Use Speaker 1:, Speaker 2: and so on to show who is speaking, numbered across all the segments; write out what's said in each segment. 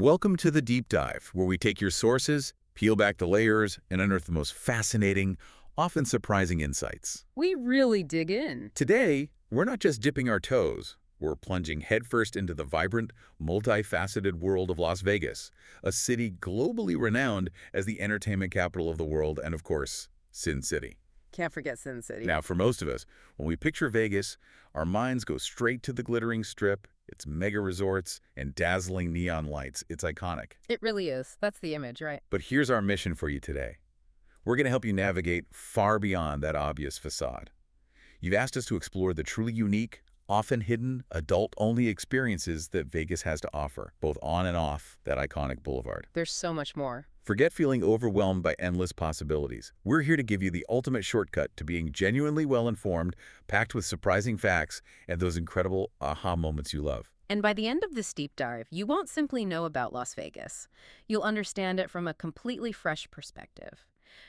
Speaker 1: Welcome to the Deep Dive, where we take your sources, peel back the layers, and unearth the most fascinating, often surprising insights.
Speaker 2: We really dig in.
Speaker 1: Today, we're not just dipping our toes. We're plunging headfirst into the vibrant, multifaceted world of Las Vegas, a city globally renowned as the entertainment capital of the world and, of course, Sin City.
Speaker 2: Can't forget Sin City.
Speaker 1: Now, for most of us, when we picture Vegas, our minds go straight to the glittering strip, its mega resorts, and dazzling neon lights. It's iconic.
Speaker 2: It really is. That's the image, right?
Speaker 1: But here's our mission for you today. We're going to help you navigate far beyond that obvious facade. You've asked us to explore the truly unique, often hidden, adult-only experiences that Vegas has to offer, both on and off that iconic boulevard.
Speaker 2: There's so much more.
Speaker 1: Forget feeling overwhelmed by endless possibilities. We're here to give you the ultimate shortcut to being genuinely well-informed, packed with surprising facts, and those incredible aha moments you love.
Speaker 2: And by the end of this deep dive, you won't simply know about Las Vegas. You'll understand it from a completely fresh perspective.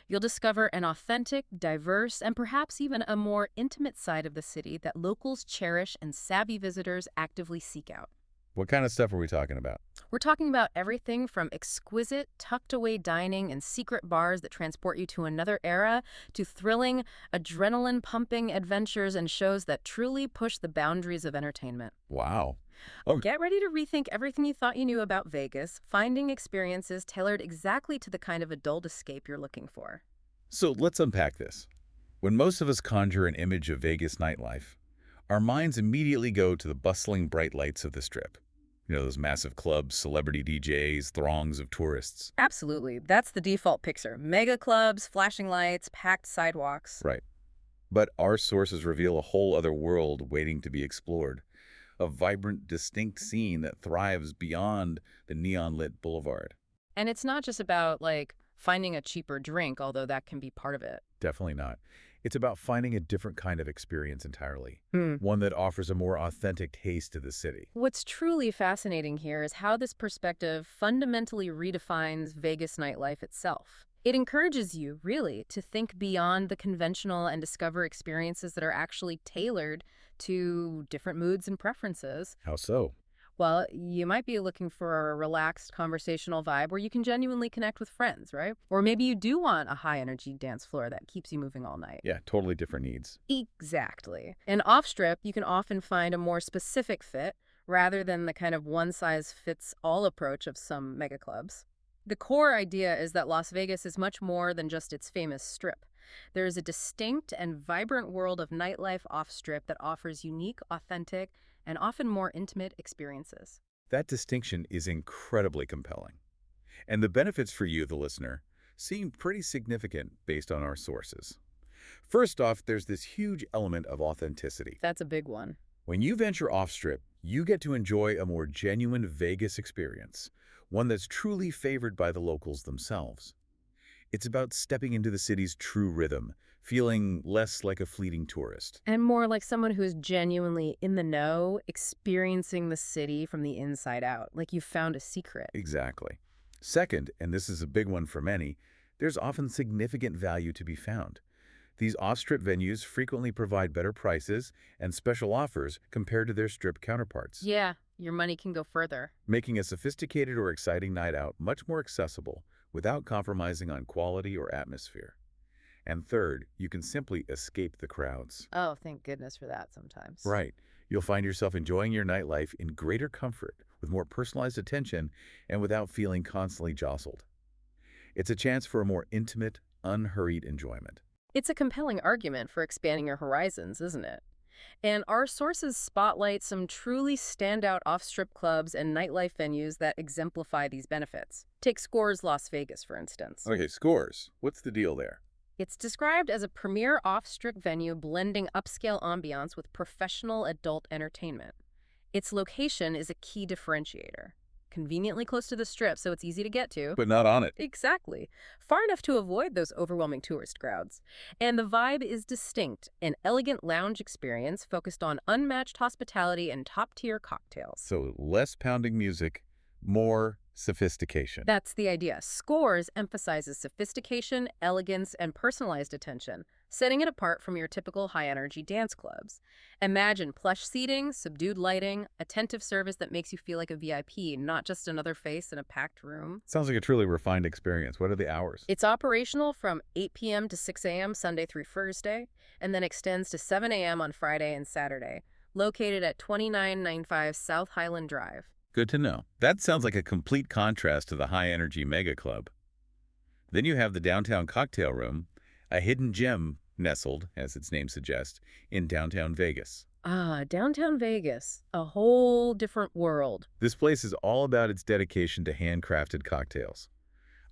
Speaker 2: You'll discover an authentic, diverse, and perhaps even a more intimate side of the city that locals cherish and savvy visitors actively seek out.
Speaker 1: What kind of stuff are we talking about?
Speaker 2: We're talking about everything from exquisite, tucked-away dining and secret bars that transport you to another era, to thrilling, adrenaline-pumping adventures and shows that truly push the boundaries of entertainment.
Speaker 1: Wow.
Speaker 2: Get ready to rethink everything you thought you knew about Vegas, finding experiences tailored exactly to the kind of adult escape you're looking for.
Speaker 1: So let's unpack this. When most of us conjure an image of Vegas nightlife, our minds immediately go to the bustling bright lights of the Strip. You know, those massive clubs, celebrity DJs, throngs of tourists.
Speaker 2: Absolutely. That's the default picture. Mega clubs, flashing lights, packed sidewalks.
Speaker 1: Right. But our sources reveal a whole other world waiting to be explored. A vibrant, distinct scene that thrives beyond the neon-lit boulevard.
Speaker 2: And it's not just about, finding a cheaper drink, although that can be part of it.
Speaker 1: Definitely not. It's about finding a different kind of experience entirely.
Speaker 2: Hmm.
Speaker 1: One that offers a more authentic taste to the city.
Speaker 2: What's truly fascinating here is how this perspective fundamentally redefines Vegas nightlife itself. It encourages you, really, to think beyond the conventional and discover experiences that are actually tailored to different moods and preferences.
Speaker 1: How so?
Speaker 2: Well, you might be looking for a relaxed conversational vibe where you can genuinely connect with friends, right? Or maybe you do want a high-energy dance floor that keeps you moving all night.
Speaker 1: Yeah, totally different needs.
Speaker 2: Exactly. And off-strip, you can often find a more specific fit rather than the kind of one-size-fits-all approach of some mega clubs. The core idea is that Las Vegas is much more than just its famous strip. There is a distinct and vibrant world of nightlife off-strip that offers unique, authentic, and often more intimate experiences.
Speaker 1: That distinction is incredibly compelling. And the benefits for you, the listener, seem pretty significant based on our sources. First off, there's this huge element of authenticity.
Speaker 2: That's a big one.
Speaker 1: When you venture off-strip, you get to enjoy a more genuine Vegas experience, one that's truly favored by the locals themselves. It's about stepping into the city's true rhythm, feeling less like a fleeting tourist.
Speaker 2: And more like someone who is genuinely in the know, experiencing the city from the inside out, like you found a secret.
Speaker 1: Exactly. Second, and this is a big one for many, there's often significant value to be found. These off-strip venues frequently provide better prices and special offers compared to their strip counterparts.
Speaker 2: Yeah, your money can go further.
Speaker 1: Making a sophisticated or exciting night out much more accessible without compromising on quality or atmosphere. And third, you can simply escape the crowds.
Speaker 2: Oh, thank goodness for that sometimes.
Speaker 1: Right. You'll find yourself enjoying your nightlife in greater comfort, with more personalized attention, and without feeling constantly jostled. It's a chance for a more intimate, unhurried enjoyment.
Speaker 2: It's a compelling argument for expanding your horizons, isn't it? And our sources spotlight some truly standout off-strip clubs and nightlife venues that exemplify these benefits. Take Scores Las Vegas, for instance.
Speaker 1: Okay, Scores. What's the deal there?
Speaker 2: It's described as a premier off-strip venue blending upscale ambiance with professional adult entertainment. Its location is a key differentiator. Conveniently close to the Strip, so it's easy to get to.
Speaker 1: But not on it.
Speaker 2: Exactly. Far enough to avoid those overwhelming tourist crowds. And the vibe is distinct, an elegant lounge experience focused on unmatched hospitality and top-tier cocktails.
Speaker 1: So less pounding music, more sophistication.
Speaker 2: That's the idea. Scores emphasizes sophistication, elegance, and personalized attention, setting it apart from your typical high-energy dance clubs. Imagine plush seating, subdued lighting, attentive service that makes you feel like a VIP, not just another face in a packed room.
Speaker 1: Sounds like a truly refined experience. What are the hours?
Speaker 2: It's operational from 8 p.m. to 6 a.m. Sunday through Thursday, and then extends to 7 a.m. on Friday and Saturday, located at 2995 South Highland Drive.
Speaker 1: Good to know. That sounds like a complete contrast to the high-energy mega club. Then you have the downtown cocktail room, a hidden gem nestled, as its name suggests, in downtown Vegas.
Speaker 2: Ah, downtown Vegas, a whole different world.
Speaker 1: This place is all about its dedication to handcrafted cocktails.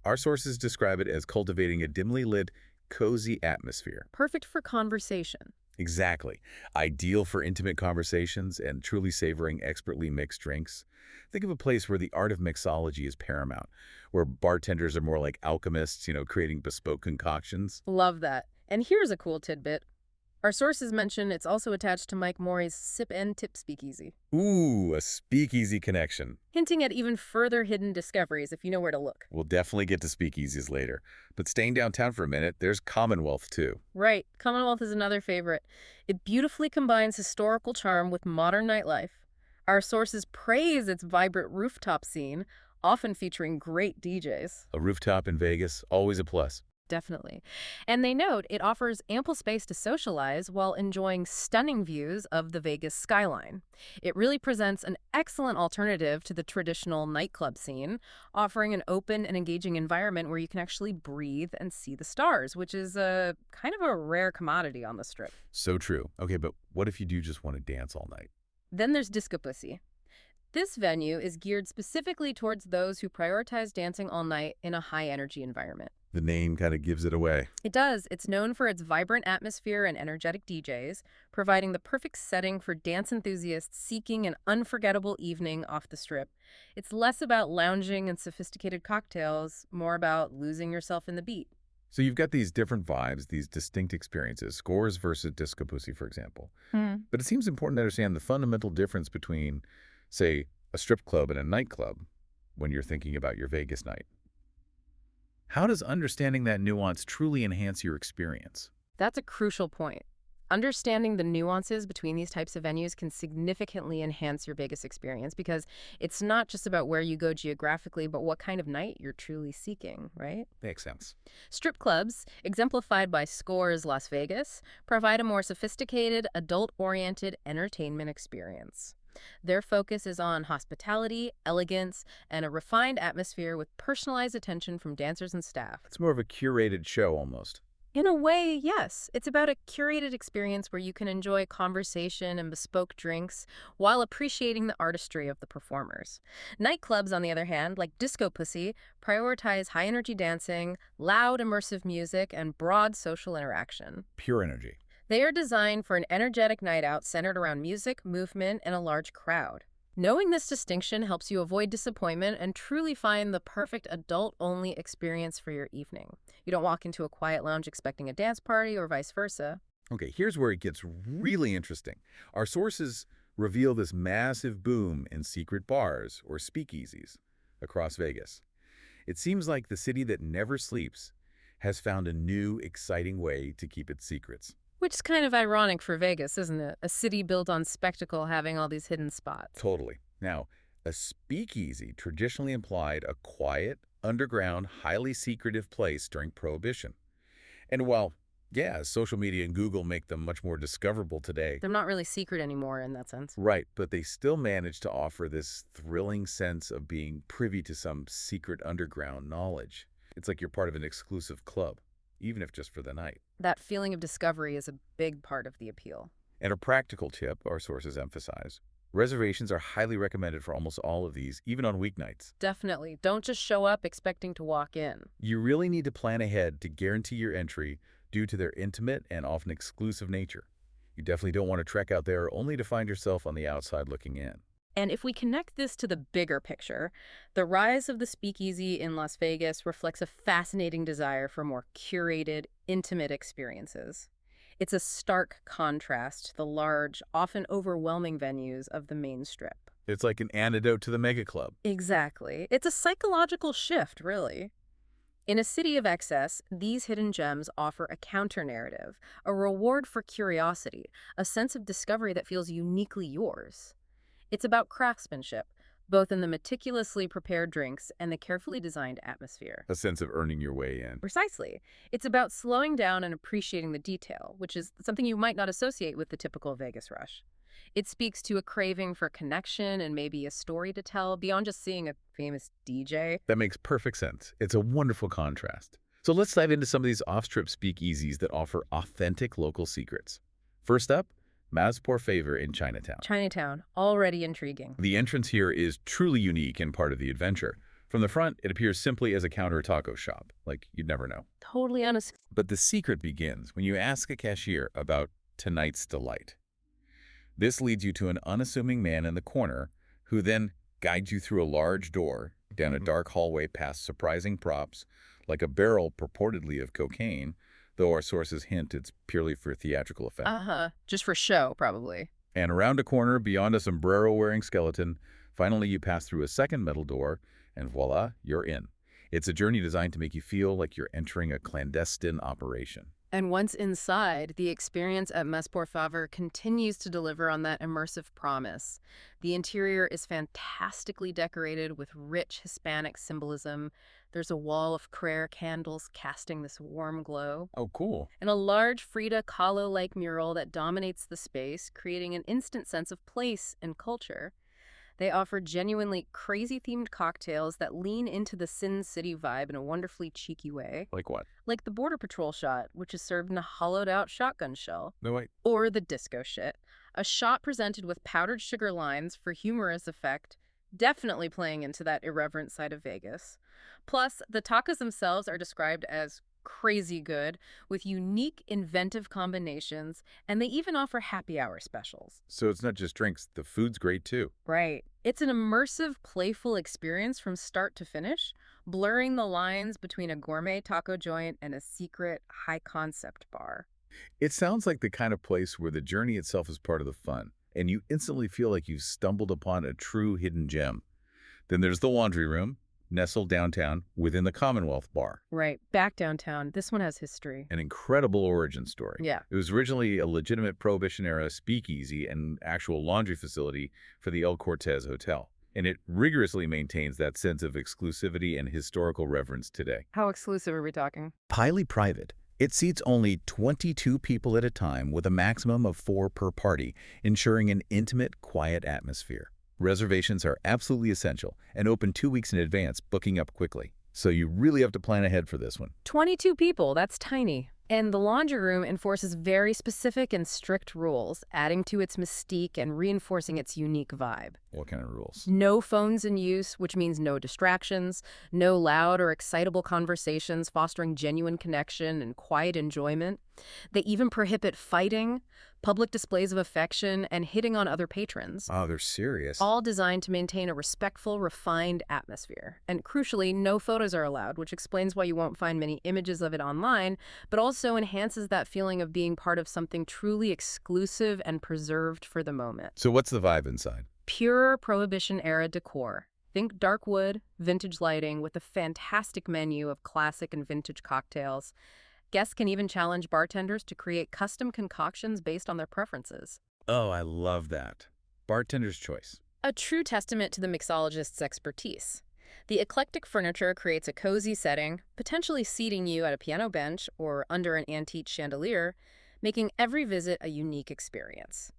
Speaker 1: Our sources describe it as cultivating a dimly lit, cozy atmosphere.
Speaker 2: Perfect for conversation.
Speaker 1: Exactly. Ideal for intimate conversations and truly savoring expertly mixed drinks. Think of a place where the art of mixology is paramount, where bartenders are more like alchemists, creating bespoke concoctions.
Speaker 2: Love that. And here's a cool tidbit. Our sources mention it's also attached to Mike Morey's Sip and Tip Speakeasy,
Speaker 1: Ooh, a speakeasy connection.
Speaker 2: hinting at even further hidden discoveries if you know where to look.
Speaker 1: We'll definitely get to speakeasies later. But staying downtown for a minute, there's Commonwealth too.
Speaker 2: Right, Commonwealth is another favorite. It beautifully combines historical charm with modern nightlife. Our sources praise its vibrant rooftop scene, often featuring great DJs.
Speaker 1: A rooftop in Vegas, always a plus.
Speaker 2: Definitely. And they note it offers ample space to socialize while enjoying stunning views of the Vegas skyline. It really presents an excellent alternative to the traditional nightclub scene, offering an open and engaging environment where you can actually breathe and see the stars, which is a kind of a rare commodity on the Strip.
Speaker 1: So true. Okay, but what if you do just want to dance all night?
Speaker 2: Then there's Disco Pussy. This venue is geared specifically towards those who prioritize dancing all night in a high-energy environment.
Speaker 1: The name kind of gives it away.
Speaker 2: It does. It's known for its vibrant atmosphere and energetic DJs, providing the perfect setting for dance enthusiasts seeking an unforgettable evening off the Strip. It's less about lounging and sophisticated cocktails, more about losing yourself in the beat.
Speaker 1: So you've got these different vibes, these distinct experiences, Scores versus Disco Pussy, for example. But it seems important to understand the fundamental difference between, say, a strip club and a nightclub when you're thinking about your Vegas night. How does understanding that nuance truly enhance your experience?
Speaker 2: That's a crucial point. Understanding the nuances between these types of venues can significantly enhance your Vegas experience because it's not just about where you go geographically, but what kind of night you're truly seeking, right?
Speaker 1: Makes sense.
Speaker 2: Strip clubs, exemplified by Scores Las Vegas, provide a more sophisticated, adult-oriented entertainment experience. Their focus is on hospitality, elegance, and a refined atmosphere with personalized attention from dancers and staff.
Speaker 1: It's more of a curated show almost.
Speaker 2: In a way, yes. It's about a curated experience where you can enjoy conversation and bespoke drinks while appreciating the artistry of the performers. Nightclubs, on the other hand, like Disco Pussy, prioritize high-energy dancing, loud, immersive music, and broad social interaction.
Speaker 1: Pure energy.
Speaker 2: They are designed for an energetic night out centered around music, movement, and a large crowd. Knowing this distinction helps you avoid disappointment and truly find the perfect adult-only experience for your evening. You don't walk into a quiet lounge expecting a dance party or vice versa.
Speaker 1: Okay, here's where it gets really interesting. Our sources reveal this massive boom in secret bars, or speakeasies, across Vegas. It seems like the city that never sleeps has found a new, exciting way to keep its secrets.
Speaker 2: Which is kind of ironic for Vegas, isn't it? A city built on spectacle having all these hidden spots.
Speaker 1: Totally. Now, a speakeasy traditionally implied a quiet, underground, highly secretive place during Prohibition. And while, yeah, social media and Google make them much more discoverable today.
Speaker 2: They're not really secret anymore in that sense.
Speaker 1: Right, but they still manage to offer this thrilling sense of being privy to some secret underground knowledge. It's like you're part of an exclusive club, even if just for the night.
Speaker 2: That feeling of discovery is a big part of the appeal.
Speaker 1: And a practical tip, our sources emphasize, reservations are highly recommended for almost all of these, even on weeknights.
Speaker 2: Definitely. Don't just show up expecting to walk in.
Speaker 1: You really need to plan ahead to guarantee your entry due to their intimate and often exclusive nature. You definitely don't want to trek out there only to find yourself on the outside looking in.
Speaker 2: And if we connect this to the bigger picture, the rise of the speakeasy in Las Vegas reflects a fascinating desire for more curated, intimate experiences. It's a stark contrast to the large, often overwhelming venues of the main strip.
Speaker 1: It's like an antidote to the mega club.
Speaker 2: Exactly. It's a psychological shift, really. In a city of excess, these hidden gems offer a counter-narrative, a reward for curiosity, a sense of discovery that feels uniquely yours. It's about craftsmanship, both in the meticulously prepared drinks and the carefully designed atmosphere.
Speaker 1: A sense of earning your way in.
Speaker 2: Precisely. It's about slowing down and appreciating the detail, which is something you might not associate with the typical Vegas rush. It speaks to a craving for connection and maybe a story to tell beyond just seeing a famous DJ.
Speaker 1: That makes perfect sense. It's a wonderful contrast. So let's dive into some of these off-strip speakeasies that offer authentic local secrets. First up, Mas Por Favor in Chinatown.
Speaker 2: Chinatown, already intriguing.
Speaker 1: The entrance here is truly unique and part of the adventure. From the front, it appears simply as a counter taco shop, like you'd never know.
Speaker 2: Totally honest.
Speaker 1: But the secret begins when you ask a cashier about tonight's delight. This leads you to an unassuming man in the corner who then guides you through a large door, down a dark hallway past surprising props, like a barrel purportedly of cocaine, though our sources hint it's purely for theatrical effect.
Speaker 2: Just for show, probably.
Speaker 1: And around a corner, beyond a sombrero-wearing skeleton, finally you pass through a second metal door, and voila, you're in. It's a journey designed to make you feel like you're entering a clandestine operation.
Speaker 2: And once inside, the experience at Mas Por Favor continues to deliver on that immersive promise. The interior is fantastically decorated with rich Hispanic symbolism. There's a wall of prayer candles casting this warm glow,
Speaker 1: Oh, cool.
Speaker 2: and a large Frida Kahlo-like mural that dominates the space, creating an instant sense of place and culture. They offer genuinely crazy-themed cocktails that lean into the Sin City vibe in a wonderfully cheeky way.
Speaker 1: Like what?
Speaker 2: Like the Border Patrol shot, which is served in a hollowed-out shotgun shell.
Speaker 1: No, wait.
Speaker 2: Or the disco shit, a shot presented with powdered sugar lines for humorous effect, definitely playing into that irreverent side of Vegas. Plus, the tacos themselves are described as crazy good, with unique, inventive combinations, and they even offer happy hour specials.
Speaker 1: So it's not just drinks. The food's great, too.
Speaker 2: Right. It's an immersive, playful experience from start to finish, blurring the lines between a gourmet taco joint and a secret, high-concept bar.
Speaker 1: It sounds like the kind of place where the journey itself is part of the fun, and you instantly feel like you've stumbled upon a true hidden gem. Then there's the laundry room, nestled downtown within the Commonwealth Bar.
Speaker 2: Right. Back downtown. This one has history.
Speaker 1: An incredible origin story.
Speaker 2: Yeah.
Speaker 1: It was originally a legitimate Prohibition-era speakeasy and actual laundry facility for the El Cortez Hotel, and it rigorously maintains that sense of exclusivity and historical reverence today.
Speaker 2: How exclusive are we talking?
Speaker 1: Highly private. It seats only 22 people at a time with a maximum of 4 per party, ensuring an intimate, quiet atmosphere. Reservations are absolutely essential and open 2 weeks in advance, booking up quickly. So you really have to plan ahead for this one.
Speaker 2: 22 people, that's tiny. And the laundry room enforces very specific and strict rules, adding to its mystique and reinforcing its unique vibe.
Speaker 1: What kind of rules?
Speaker 2: No phones in use, which means no distractions, no loud or excitable conversations, fostering genuine connection and quiet enjoyment. They even prohibit fighting, public displays of affection, and hitting on other patrons.
Speaker 1: Oh, they're serious.
Speaker 2: All designed to maintain a respectful, refined atmosphere. And crucially, no photos are allowed, which explains why you won't find many images of it online, but also enhances that feeling of being part of something truly exclusive and preserved for the moment.
Speaker 1: So what's the vibe inside?
Speaker 2: Pure Prohibition-era decor. Think dark wood, vintage lighting, with a fantastic menu of classic and vintage cocktails. Guests can even challenge bartenders to create custom concoctions based on their preferences.
Speaker 1: Oh, I love that. Bartender's choice.
Speaker 2: A true testament to the mixologist's expertise. The eclectic furniture creates a cozy setting, potentially seating you at a piano bench or under an antique chandelier, making every visit a unique experience.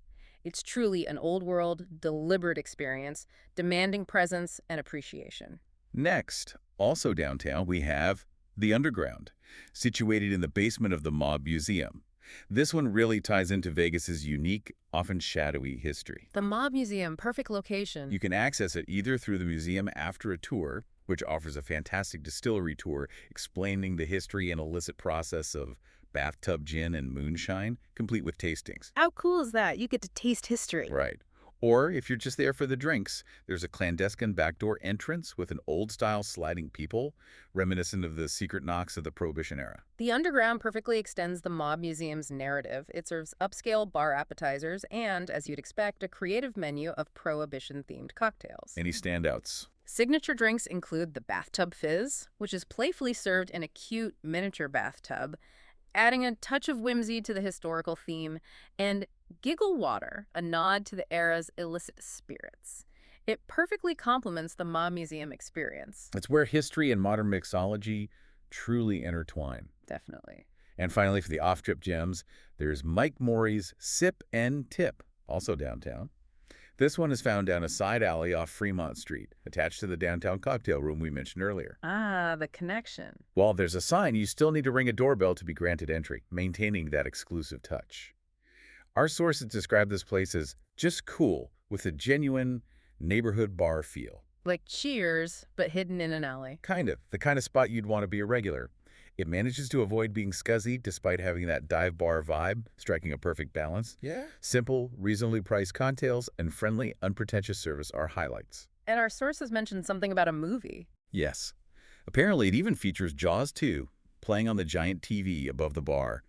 Speaker 2: It's truly an old-world, deliberate experience, demanding presence and appreciation.
Speaker 1: Next, also downtown, we have the Underground, situated in the basement of the Mob Museum. This one really ties into Vegas's unique, often shadowy history.
Speaker 2: The Mob Museum, perfect location.
Speaker 1: You can access it either through the museum after a tour, which offers a fantastic distillery tour explaining the history and illicit process of bathtub gin and moonshine, complete with tastings.
Speaker 2: How cool is that? You get to taste history.
Speaker 1: Right. Or if you're just there for the drinks, there's a clandestine backdoor entrance with an old-style sliding peephole, reminiscent of the secret knocks of the Prohibition era.
Speaker 2: The Underground perfectly extends the Mob Museum's narrative. It serves upscale bar appetizers and, as you'd expect, a creative menu of Prohibition-themed cocktails.
Speaker 1: Any standouts?
Speaker 2: Signature drinks include the bathtub fizz, which is playfully served in a cute miniature bathtub, adding a touch of whimsy to the historical theme, and giggle water, a nod to the era's illicit spirits. It perfectly complements the Ma Museum experience.
Speaker 1: It's where history and modern mixology truly intertwine.
Speaker 2: Definitely.
Speaker 1: And finally, for the off-trip gems, there's Mike Morey's Sip and Tip, also downtown. This one is found down a side alley off Fremont Street, attached to the downtown cocktail room we mentioned earlier.
Speaker 2: Ah, the connection.
Speaker 1: While there's a sign, you still need to ring a doorbell to be granted entry, maintaining that exclusive touch. Our sources describe this place as just cool, with a genuine neighborhood bar feel.
Speaker 2: Like Cheers, but hidden in an alley.
Speaker 1: Kind of. The kind of spot you'd want to be a regular. It manages to avoid being scuzzy despite having that dive bar vibe, striking a perfect balance.
Speaker 3: Yeah.
Speaker 1: Simple, reasonably priced cocktails and friendly, unpretentious service are highlights.
Speaker 2: And our sources mentioned something about a movie.
Speaker 1: Yes. Apparently, it even features Jaws 2, playing on the giant TV above the bar,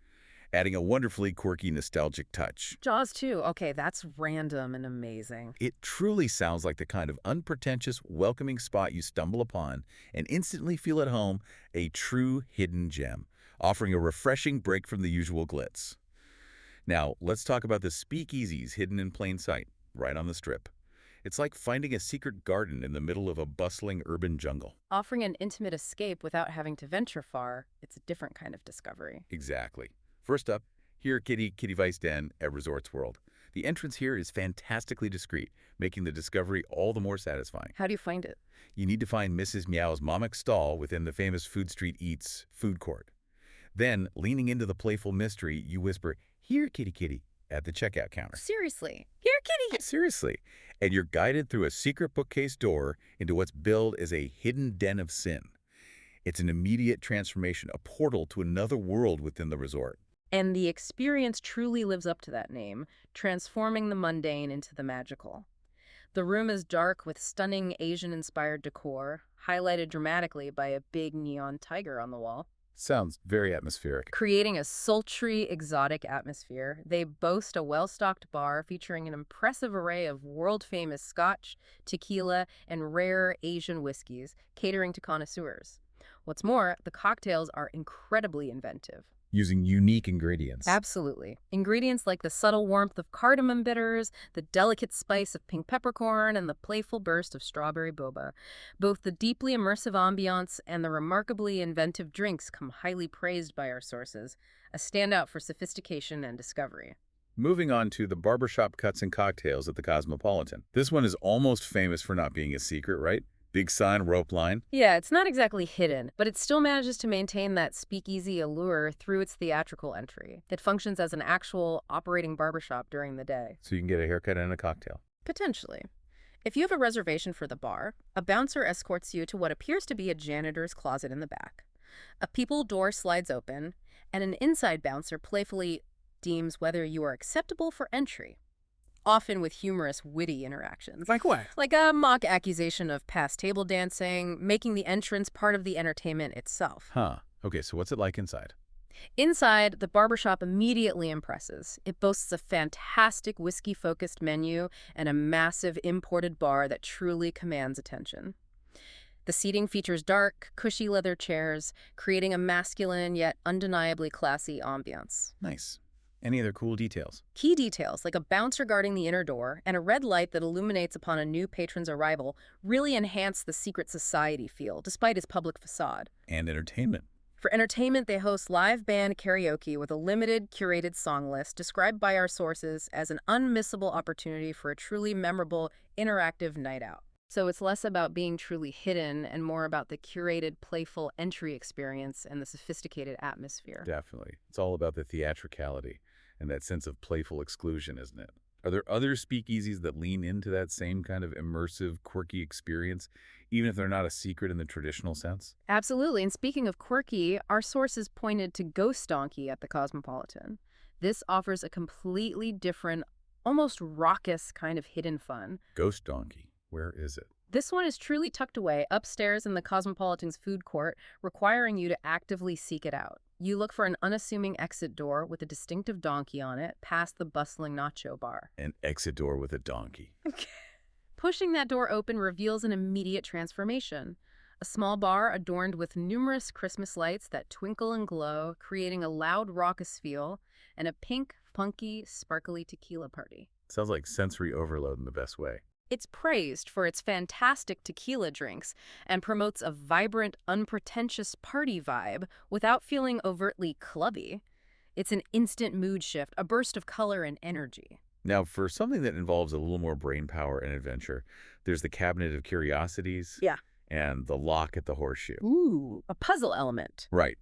Speaker 1: adding a wonderfully quirky, nostalgic touch.
Speaker 2: Jaws 2. Okay, that's random and amazing.
Speaker 1: It truly sounds like the kind of unpretentious, welcoming spot you stumble upon and instantly feel at home, a true hidden gem, offering a refreshing break from the usual glitz. Now, let's talk about the speakeasies hidden in plain sight, right on the strip. It's like finding a secret garden in the middle of a bustling urban jungle.
Speaker 2: Offering an intimate escape without having to venture far, it's a different kind of discovery.
Speaker 1: Exactly. First up, here at Kitty Vice Den at Resorts World. The entrance here is fantastically discreet, making the discovery all the more satisfying.
Speaker 2: How do you find it?
Speaker 1: You need to find Mrs. Meow's Mommock stall within the famous Food Street Eats food court. Then, leaning into the playful mystery, you whisper, "Here, kitty," at the checkout counter.
Speaker 2: Seriously. Here, kitty!
Speaker 1: Seriously. And you're guided through a secret bookcase door into what's billed as a hidden den of sin. It's an immediate transformation, a portal to another world within the resort.
Speaker 2: And the experience truly lives up to that name, transforming the mundane into the magical. The room is dark with stunning Asian-inspired decor, highlighted dramatically by a big neon tiger on the wall.
Speaker 1: Sounds very atmospheric.
Speaker 2: Creating a sultry, exotic atmosphere, they boast a well-stocked bar featuring an impressive array of world-famous Scotch, tequila, and rare Asian whiskeys, catering to connoisseurs. What's more, the cocktails are incredibly inventive.
Speaker 1: Using unique ingredients.
Speaker 2: Absolutely. Ingredients like the subtle warmth of cardamom bitters, the delicate spice of pink peppercorn, and the playful burst of strawberry boba. Both the deeply immersive ambiance and the remarkably inventive drinks come highly praised by our sources, a standout for sophistication and discovery.
Speaker 1: Moving on to the barbershop cuts and cocktails at the Cosmopolitan. This one is almost famous for not being a secret, right? Big sign, rope line.
Speaker 2: Yeah, it's not exactly hidden, but it still manages to maintain that speakeasy allure through its theatrical entry. It functions as an actual operating barbershop during the day.
Speaker 1: So you can get a haircut and a cocktail.
Speaker 2: Potentially. If you have a reservation for the bar, a bouncer escorts you to what appears to be a janitor's closet in the back. A people door slides open, and an inside bouncer playfully deems whether you are acceptable for entry, often with humorous, witty interactions.
Speaker 3: Like what?
Speaker 2: Like a mock accusation of past table dancing, making the entrance part of the entertainment itself.
Speaker 1: Huh. Okay, so what's it like inside?
Speaker 2: Inside, the barbershop immediately impresses. It boasts a fantastic whiskey-focused menu and a massive imported bar that truly commands attention. The seating features dark, cushy leather chairs, creating a masculine yet undeniably classy ambiance.
Speaker 1: Nice. Any other cool details?
Speaker 2: Key details, like a bouncer guarding the inner door and a red light that illuminates upon a new patron's arrival, really enhance the secret society feel, despite its public facade.
Speaker 1: And entertainment.
Speaker 2: For entertainment, they host live band karaoke with a limited, curated song list, described by our sources as an unmissable opportunity for a truly memorable, interactive night out. So it's less about being truly hidden and more about the curated, playful entry experience and the sophisticated atmosphere.
Speaker 1: Definitely. It's all about the theatricality and that sense of playful exclusion, isn't it? Are there other speakeasies that lean into that same kind of immersive, quirky experience, even if they're not a secret in the traditional sense?
Speaker 2: Absolutely. And speaking of quirky, our sources pointed to Ghost Donkey at the Cosmopolitan. This offers a completely different, almost raucous kind of hidden fun.
Speaker 1: Ghost Donkey. Where is it?
Speaker 2: This one is truly tucked away upstairs in the Cosmopolitan's food court, requiring you to actively seek it out. You look for an unassuming exit door with a distinctive donkey on it, past the bustling nacho bar.
Speaker 1: An exit door with a donkey.
Speaker 2: Pushing that door open reveals an immediate transformation. A small bar adorned with numerous Christmas lights that twinkle and glow, creating a loud, raucous feel, and a pink, funky, sparkly tequila party.
Speaker 1: Sounds like sensory overload in the best way.
Speaker 2: It's praised for its fantastic tequila drinks and promotes a vibrant, unpretentious party vibe without feeling overtly clubby. It's an instant mood shift, a burst of color and energy.
Speaker 1: Now, for something that involves a little more brain power and adventure, there's the Cabinet of Curiosities
Speaker 2: Yeah.
Speaker 1: and the lock at the Horseshoe.
Speaker 2: Ooh, a puzzle element.
Speaker 1: Right.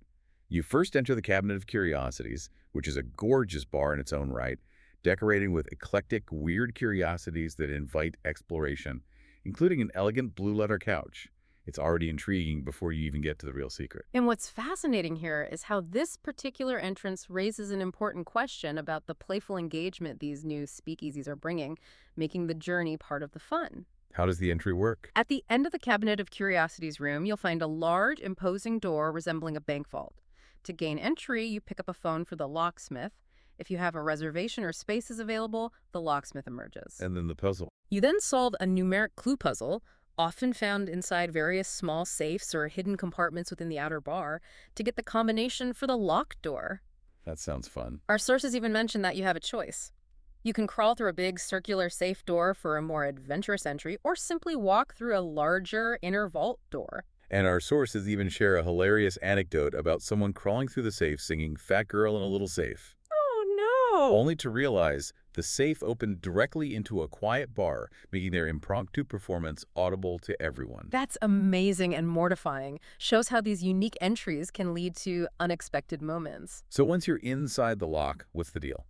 Speaker 1: You first enter the Cabinet of Curiosities, which is a gorgeous bar in its own right, decorated with eclectic, weird curiosities that invite exploration, including an elegant blue leather couch. It's already intriguing before you even get to the real secret.
Speaker 2: And what's fascinating here is how this particular entrance raises an important question about the playful engagement these new speakeasies are bringing, making the journey part of the fun.
Speaker 1: How does the entry work?
Speaker 2: At the end of the Cabinet of Curiosities room, you'll find a large, imposing door resembling a bank vault. To gain entry, you pick up a phone for the locksmith. If you have a reservation or space is available, the locksmith emerges.
Speaker 1: And then the puzzle.
Speaker 2: You then solve a numeric clue puzzle, often found inside various small safes or hidden compartments within the outer bar, to get the combination for the locked door.
Speaker 1: That sounds fun.
Speaker 2: Our sources even mention that you have a choice. You can crawl through a big circular safe door for a more adventurous entry, or simply walk through a larger inner vault door.
Speaker 1: And our sources even share a hilarious anecdote about someone crawling through the safe singing "Fat Girl in a Little Safe,"
Speaker 2: Oh, no!
Speaker 1: only to realize the safe opened directly into a quiet bar, making their impromptu performance audible to everyone.
Speaker 2: That's amazing and mortifying. Shows how these unique entries can lead to unexpected moments.
Speaker 1: So once you're inside the lock, what's the deal?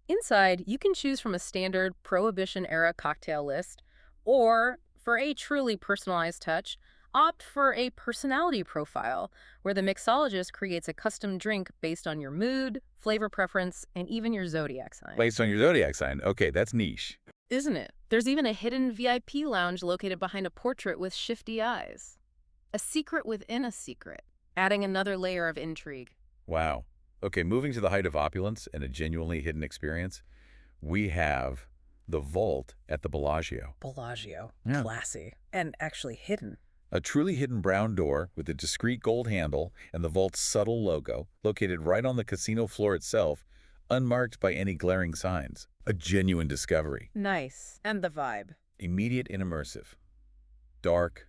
Speaker 2: Inside, you can choose from a standard Prohibition-era cocktail list, or, for a truly personalized touch, opt for a personality profile, where the mixologist creates a custom drink based on your mood, flavor preference, and even your zodiac sign.
Speaker 1: Based on your zodiac sign. Okay, that's niche.
Speaker 2: Isn't it? There's even a hidden VIP lounge located behind a portrait with shifty eyes. A secret within a secret, adding another layer of intrigue.
Speaker 1: Wow. Okay, moving to the height of opulence and a genuinely hidden experience, we have the vault at the Bellagio.
Speaker 2: Bellagio.
Speaker 1: Yeah.
Speaker 2: Classy. And actually hidden.
Speaker 1: A truly hidden brown door with a discreet gold handle and the vault's subtle logo, located right on the casino floor itself, unmarked by any glaring signs. A genuine discovery.
Speaker 2: Nice. And the vibe.
Speaker 1: Immediate and immersive. Dark,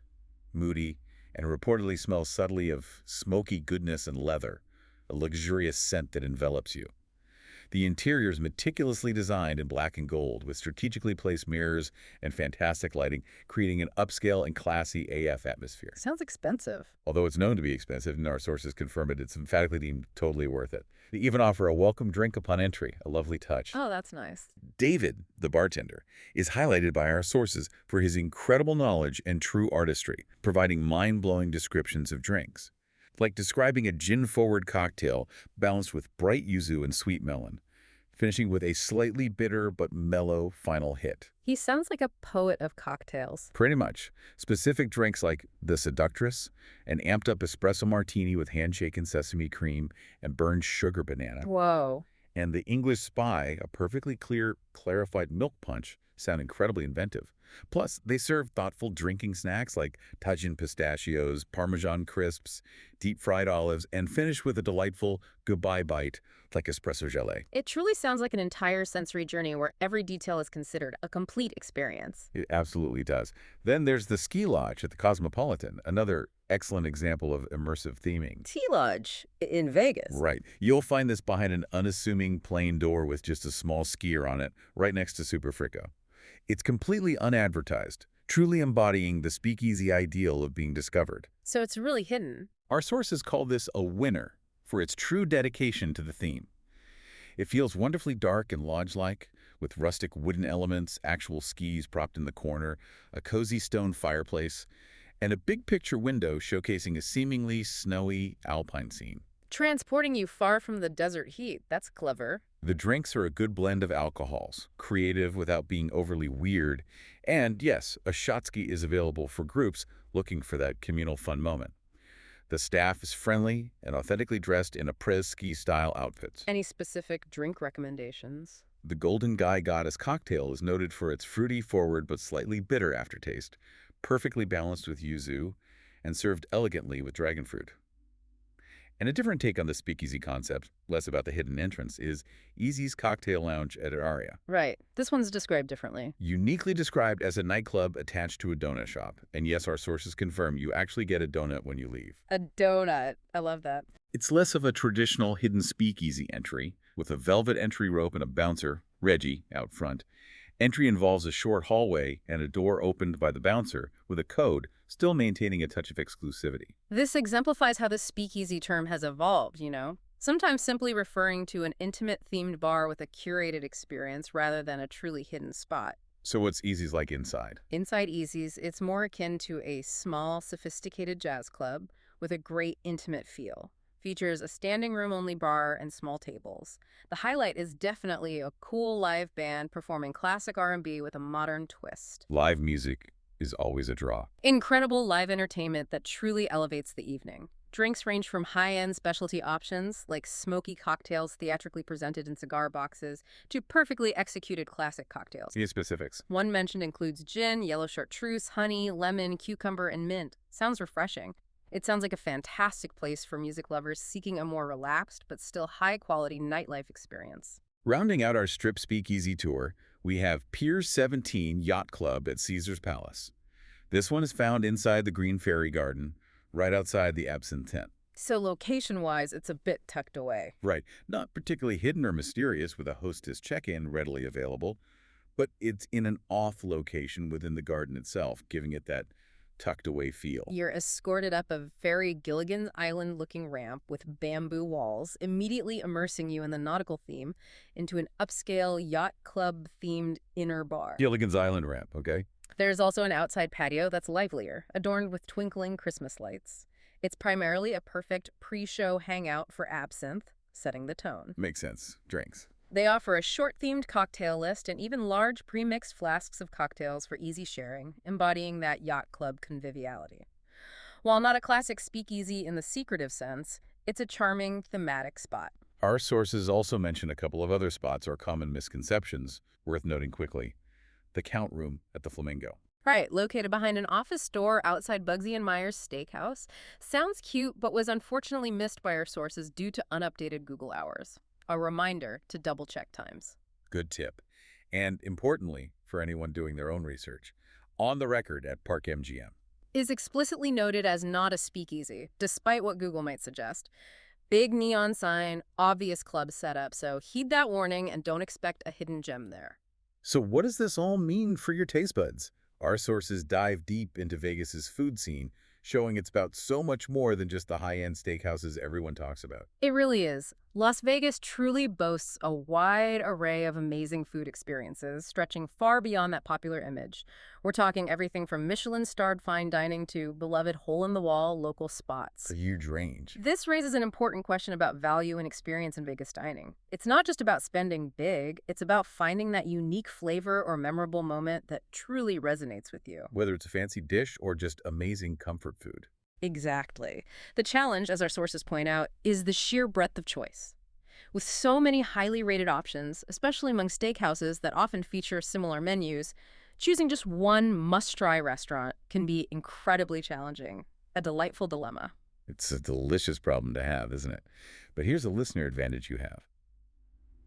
Speaker 1: moody, and reportedly smells subtly of smoky goodness and leather, a luxurious scent that envelops you. The interior is meticulously designed in black and gold, with strategically placed mirrors and fantastic lighting, creating an upscale and classy AF atmosphere.
Speaker 2: Sounds expensive.
Speaker 1: Although it's known to be expensive, and our sources confirm it, it's emphatically deemed totally worth it. They even offer a welcome drink upon entry, a lovely touch.
Speaker 2: Oh, that's nice.
Speaker 1: David, the bartender, is highlighted by our sources for his incredible knowledge and true artistry, providing mind-blowing descriptions of drinks. Like describing a gin-forward cocktail balanced with bright yuzu and sweet melon, finishing with a slightly bitter but mellow final hit.
Speaker 2: He sounds like a poet of cocktails.
Speaker 1: Pretty much. Specific drinks like the Seductress, an amped-up espresso martini with hand-shaken sesame cream and burned sugar banana,
Speaker 2: Whoa.
Speaker 1: and the English Spy, a perfectly clear, clarified milk punch, sound incredibly inventive. Plus, they serve thoughtful drinking snacks like Tajin pistachios, Parmesan crisps, deep-fried olives, and finish with a delightful goodbye bite like espresso gelée.
Speaker 2: It truly sounds like an entire sensory journey where every detail is considered a complete experience.
Speaker 1: It absolutely does. Then there's the Ski Lodge at the Cosmopolitan, another excellent example of immersive theming.
Speaker 2: Tea Lodge in Vegas.
Speaker 1: Right. You'll find this behind an unassuming plain door with just a small skier on it, right next to Super Frico. It's completely unadvertised, truly embodying the speakeasy ideal of being discovered.
Speaker 2: So it's really hidden.
Speaker 1: Our sources call this a winner for its true dedication to the theme. It feels wonderfully dark and lodge-like, with rustic wooden elements, actual skis propped in the corner, a cozy stone fireplace, and a big-picture window showcasing a seemingly snowy alpine scene.
Speaker 2: Transporting you far from the desert heat. That's clever.
Speaker 1: The drinks are a good blend of alcohols, creative without being overly weird, and yes, a shotski is available for groups looking for that communal fun moment. The staff is friendly and authentically dressed in après-ski style outfits.
Speaker 2: Any specific drink recommendations?
Speaker 1: The Golden Guy Goddess cocktail is noted for its fruity, forward, but slightly bitter aftertaste, perfectly balanced with yuzu, and served elegantly with dragon fruit. And a different take on the speakeasy concept, less about the hidden entrance, is Easy's Cocktail Lounge at Aria.
Speaker 2: Right. This one's described differently.
Speaker 1: Uniquely described as a nightclub attached to a donut shop. And yes, our sources confirm you actually get a donut when you leave.
Speaker 2: A donut. I love that.
Speaker 1: It's less of a traditional hidden speakeasy entry, with a velvet entry rope and a bouncer, Reggie, out front. Entry involves a short hallway and a door opened by the bouncer with a code, still maintaining a touch of exclusivity.
Speaker 2: This exemplifies how the speakeasy term has evolved, sometimes simply referring to an intimate-themed bar with a curated experience rather than a truly hidden spot.
Speaker 1: So what's Easy's like inside?
Speaker 2: Inside Easy's, it's more akin to a small, sophisticated jazz club with a great intimate feel. Features a standing room-only bar and small tables. The highlight is definitely a cool live band performing classic R&B with a modern twist.
Speaker 1: Live music is always a draw.
Speaker 2: Incredible live entertainment that truly elevates the evening. Drinks range from high-end specialty options, like smoky cocktails theatrically presented in cigar boxes, to perfectly executed classic cocktails.
Speaker 1: Any specifics?
Speaker 2: One mentioned includes gin, yellow chartreuse, honey, lemon, cucumber, and mint. Sounds refreshing. It sounds like a fantastic place for music lovers seeking a more relaxed but still high-quality nightlife experience.
Speaker 1: Rounding out our Strip Speakeasy tour, we have Pier 17 Yacht Club at Caesar's Palace. This one is found inside the Green Fairy Garden, right outside the Absinthe tent.
Speaker 2: So location-wise, it's a bit tucked away.
Speaker 1: Right, not particularly hidden or mysterious with a hostess check-in readily available, but it's in an off location within the garden itself, giving it that tucked-away feel.
Speaker 2: You're escorted up a very Gilligan's Island-looking ramp with bamboo walls, immediately immersing you in the nautical theme into an upscale yacht club-themed inner bar.
Speaker 1: Gilligan's Island ramp, okay?
Speaker 2: There's also an outside patio that's livelier, adorned with twinkling Christmas lights. It's primarily a perfect pre-show hangout for Absinthe, setting the tone.
Speaker 1: Makes sense. Drinks.
Speaker 2: They offer a short-themed cocktail list and even large pre-mixed flasks of cocktails for easy sharing, embodying that yacht club conviviality. While not a classic speakeasy in the secretive sense, it's a charming thematic spot.
Speaker 1: Our sources also mention a couple of other spots or common misconceptions worth noting quickly. The Count Room at the Flamingo.
Speaker 2: Right, located behind an office door outside Bugsy and Myers Steakhouse. Sounds cute, but was unfortunately missed by our sources due to unupdated Google hours. A reminder to double-check times.
Speaker 1: Good tip. And importantly, for anyone doing their own research, on the record at Park MGM.
Speaker 2: Is explicitly noted as not a speakeasy, despite what Google might suggest. Big neon sign, obvious club setup, so heed that warning and don't expect a hidden gem there.
Speaker 1: So what does this all mean for your taste buds? Our sources dive deep into Vegas's food scene, showing it's about so much more than just the high-end steakhouses everyone talks about.
Speaker 2: It really is. Las Vegas truly boasts a wide array of amazing food experiences, stretching far beyond that popular image. We're talking everything from Michelin-starred fine dining to beloved hole-in-the-wall local spots.
Speaker 1: A huge range.
Speaker 2: This raises an important question about value and experience in Vegas dining. It's not just about spending big, it's about finding that unique flavor or memorable moment that truly resonates with you.
Speaker 1: Whether it's a fancy dish or just amazing comfort food.
Speaker 2: Exactly. The challenge, as our sources point out, is the sheer breadth of choice. With so many highly rated options, especially among steakhouses that often feature similar menus, choosing just one must-try restaurant can be incredibly challenging. A delightful dilemma.
Speaker 1: It's a delicious problem to have, isn't it? But here's a listener advantage you have.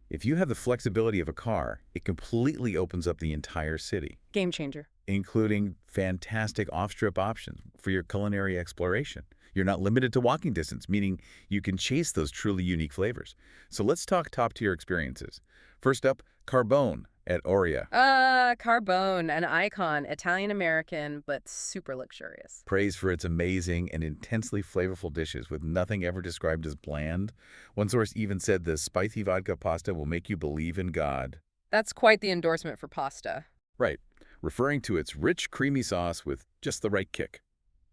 Speaker 1: If you have the flexibility of a car, it completely opens up the entire city.
Speaker 2: Game changer.
Speaker 1: Including fantastic off-strip options for your culinary exploration. You're not limited to walking distance, meaning you can chase those truly unique flavors. So let's talk top-tier experiences. First up, Carbone at Oria.
Speaker 2: Carbone, an icon, Italian-American, but super luxurious.
Speaker 1: Praised for its amazing and intensely flavorful dishes with nothing ever described as bland. One source even said the spicy vodka pasta will make you believe in God.
Speaker 2: That's quite the endorsement for pasta.
Speaker 1: Right, referring to its rich, creamy sauce with just the right kick.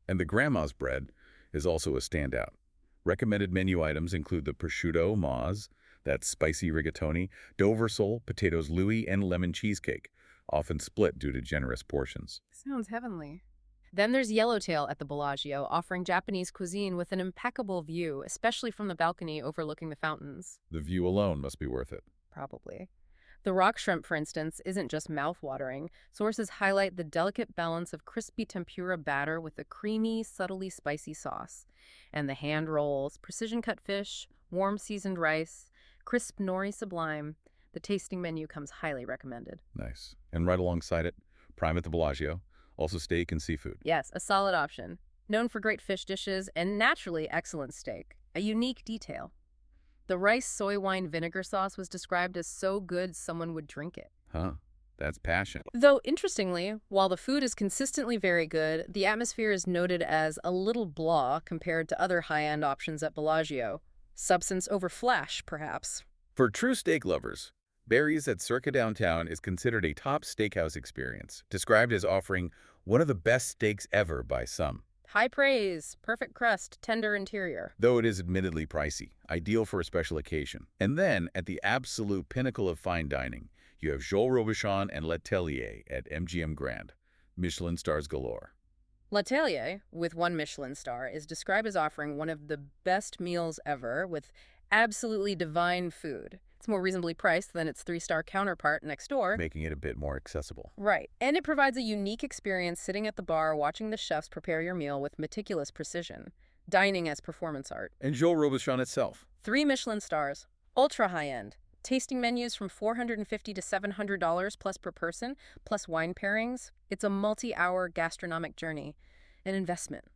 Speaker 1: And the grandma's bread is also a standout. Recommended menu items include the prosciutto mozz, that's spicy rigatoni, Dover sole, potatoes Louis, and lemon cheesecake, often split due to generous portions.
Speaker 2: Sounds heavenly. Then there's Yellowtail at the Bellagio, offering Japanese cuisine with an impeccable view, especially from the balcony overlooking the fountains.
Speaker 1: The view alone must be worth it.
Speaker 2: Probably. The rock shrimp, for instance, isn't just mouth-watering. Sources highlight the delicate balance of crispy tempura batter with a creamy, subtly spicy sauce. And the hand rolls, precision-cut fish, warm seasoned rice, crisp nori sublime. The tasting menu comes highly recommended.
Speaker 1: Nice. And right alongside it, prime at the Bellagio, also steak and seafood.
Speaker 2: Yes, a solid option. Known for great fish dishes and naturally excellent steak. A unique detail. The rice soy wine vinegar sauce was described as so good someone would drink it.
Speaker 1: Huh. That's passion.
Speaker 2: Though, interestingly, while the food is consistently very good, the atmosphere is noted as a little blah compared to other high-end options at Bellagio. Substance over flash, perhaps.
Speaker 1: For true steak lovers, Barry's at Circa Downtown is considered a top steakhouse experience, described as offering one of the best steaks ever by some.
Speaker 2: High praise, perfect crust, tender interior.
Speaker 1: Though it is admittedly pricey, ideal for a special occasion. And then, at the absolute pinnacle of fine dining, you have Joel Robuchon and L'Atelier at MGM Grand. Michelin stars galore.
Speaker 2: L'Atelier, with 1 Michelin star, is described as offering one of the best meals ever with absolutely divine food. It's more reasonably priced than its 3-star counterpart next door.
Speaker 1: Making it a bit more accessible.
Speaker 2: Right. And it provides a unique experience sitting at the bar watching the chefs prepare your meal with meticulous precision. Dining as performance art.
Speaker 1: And Joel Robuchon itself.
Speaker 2: 3 Michelin stars. Ultra high-end. Tasting menus from $450 to $700 plus per person, plus wine pairings. It's a multi-hour gastronomic journey. An investment.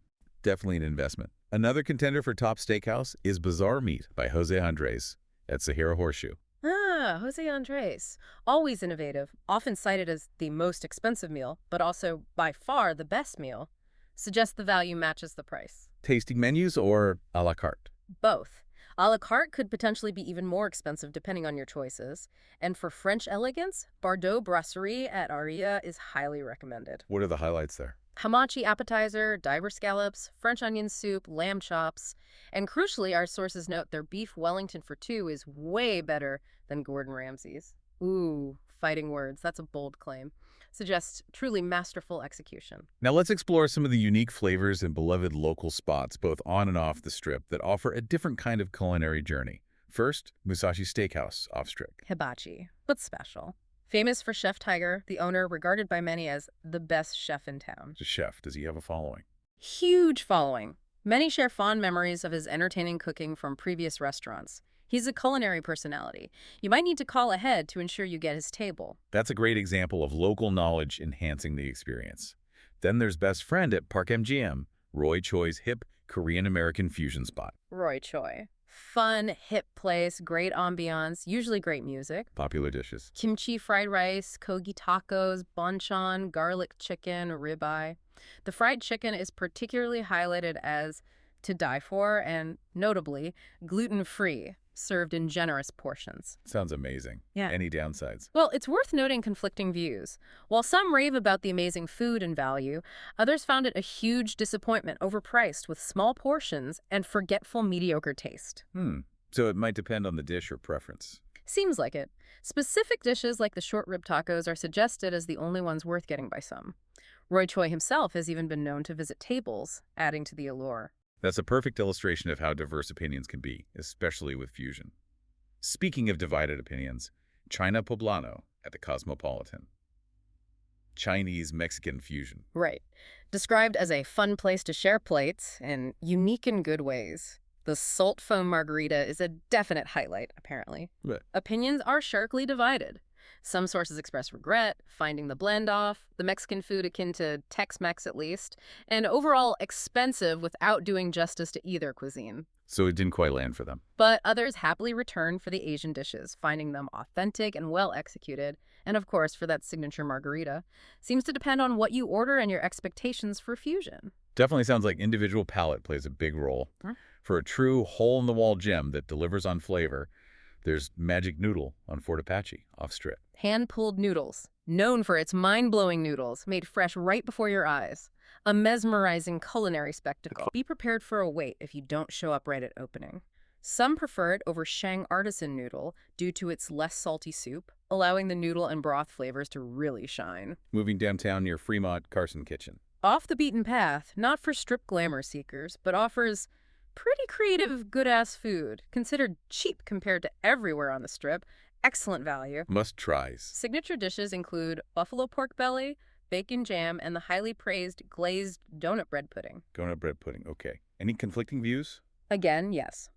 Speaker 1: Definitely an investment. Another contender for top steakhouse is Bizarre Meat by Jose Andres at Sahara Horseshoe.
Speaker 2: Ah, Jose Andres. Always innovative, often cited as the most expensive meal, but also by far the best meal. Suggests the value matches the price.
Speaker 1: Tasting menus or a la carte?
Speaker 2: Both. A la carte could potentially be even more expensive depending on your choices. And for French elegance, Bordeaux Brasserie at Aria is highly recommended.
Speaker 1: What are the highlights there?
Speaker 2: Hamachi appetizer, diver scallops, French onion soup, lamb chops, and crucially, our sources note their beef Wellington for 2 is way better than Gordon Ramsay's. Ooh, fighting words, that's a bold claim. Suggests truly masterful execution.
Speaker 1: Now let's explore some of the unique flavors and beloved local spots, both on and off the Strip, that offer a different kind of culinary journey. First, Musashi Steakhouse off Strip.
Speaker 2: Hibachi. What's special? Famous for Chef Tiger, the owner regarded by many as the best chef in town.
Speaker 1: The chef, does he have a following?
Speaker 2: Huge following. Many share fond memories of his entertaining cooking from previous restaurants. He's a culinary personality. You might need to call ahead to ensure you get his table.
Speaker 1: That's a great example of local knowledge enhancing the experience. Then there's best friend at Park MGM, Roy Choi's hip Korean-American fusion spot.
Speaker 2: Roy Choi. Fun, hip place, great ambiance, usually great music.
Speaker 1: Popular dishes.
Speaker 2: Kimchi fried rice, kogi tacos, banchan, garlic chicken, ribeye. The fried chicken is particularly highlighted as to die for and, notably, gluten-free, served in generous portions.
Speaker 1: Sounds amazing.
Speaker 2: Yeah.
Speaker 1: Any downsides?
Speaker 2: Well, it's worth noting conflicting views. While some rave about the amazing food and value, others found it a huge disappointment, overpriced with small portions and forgetful mediocre taste.
Speaker 1: So it might depend on the dish or preference.
Speaker 2: Seems like it. Specific dishes like the short rib tacos are suggested as the only ones worth getting by some. Roy Choi himself has even been known to visit tables, adding to the allure.
Speaker 1: That's a perfect illustration of how diverse opinions can be, especially with fusion. Speaking of divided opinions, China Poblano at the Cosmopolitan. Chinese-Mexican fusion.
Speaker 2: Right. Described as a fun place to share plates and unique in good ways. The salt foam margarita is a definite highlight, apparently.
Speaker 1: Right.
Speaker 2: Opinions are sharply divided. Some sources express regret, finding the blend off, the Mexican food akin to Tex-Mex at least, and overall expensive without doing justice to either cuisine.
Speaker 1: So it didn't quite land for them.
Speaker 2: But others happily return for the Asian dishes, finding them authentic and well executed. And of course, for that signature margarita, seems to depend on what you order and your expectations for fusion.
Speaker 1: Definitely sounds like individual palate plays a big role. For a true hole-in-the-wall gem that delivers on flavor, there's Magic Noodle on Fort Apache, off Strip.
Speaker 2: Hand-pulled noodles, known for its mind-blowing noodles, made fresh right before your eyes. A mesmerizing culinary spectacle. Be prepared for a wait if you don't show up right at opening. Some prefer it over Shang artisan noodle due to its less salty soup, allowing the noodle and broth flavors to really shine.
Speaker 1: Moving downtown near Fremont, Carson Kitchen.
Speaker 2: Off the beaten path, not for Strip glamour seekers, but offers pretty creative, good-ass food, considered cheap compared to everywhere on the Strip, excellent value.
Speaker 1: Must tries.
Speaker 2: Signature dishes include buffalo pork belly, bacon jam, and the highly praised glazed donut bread pudding.
Speaker 1: Donut bread pudding. Okay. Any conflicting views?
Speaker 2: Again, yes.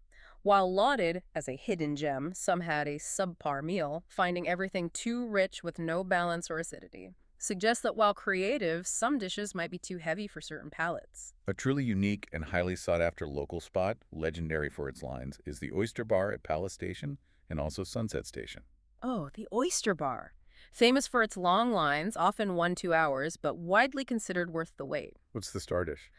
Speaker 2: While lauded as a hidden gem, some had a subpar meal, finding everything too rich with no balance or acidity. Suggests that while creative, some dishes might be too heavy for certain palates.
Speaker 1: A truly unique and highly sought-after local spot, legendary for its lines, is the Oyster Bar at Palace Station and also Sunset Station.
Speaker 2: Oh, the Oyster Bar. Famous for its long lines, often 1-2 hours, but widely considered worth the wait.
Speaker 1: What's the star dish?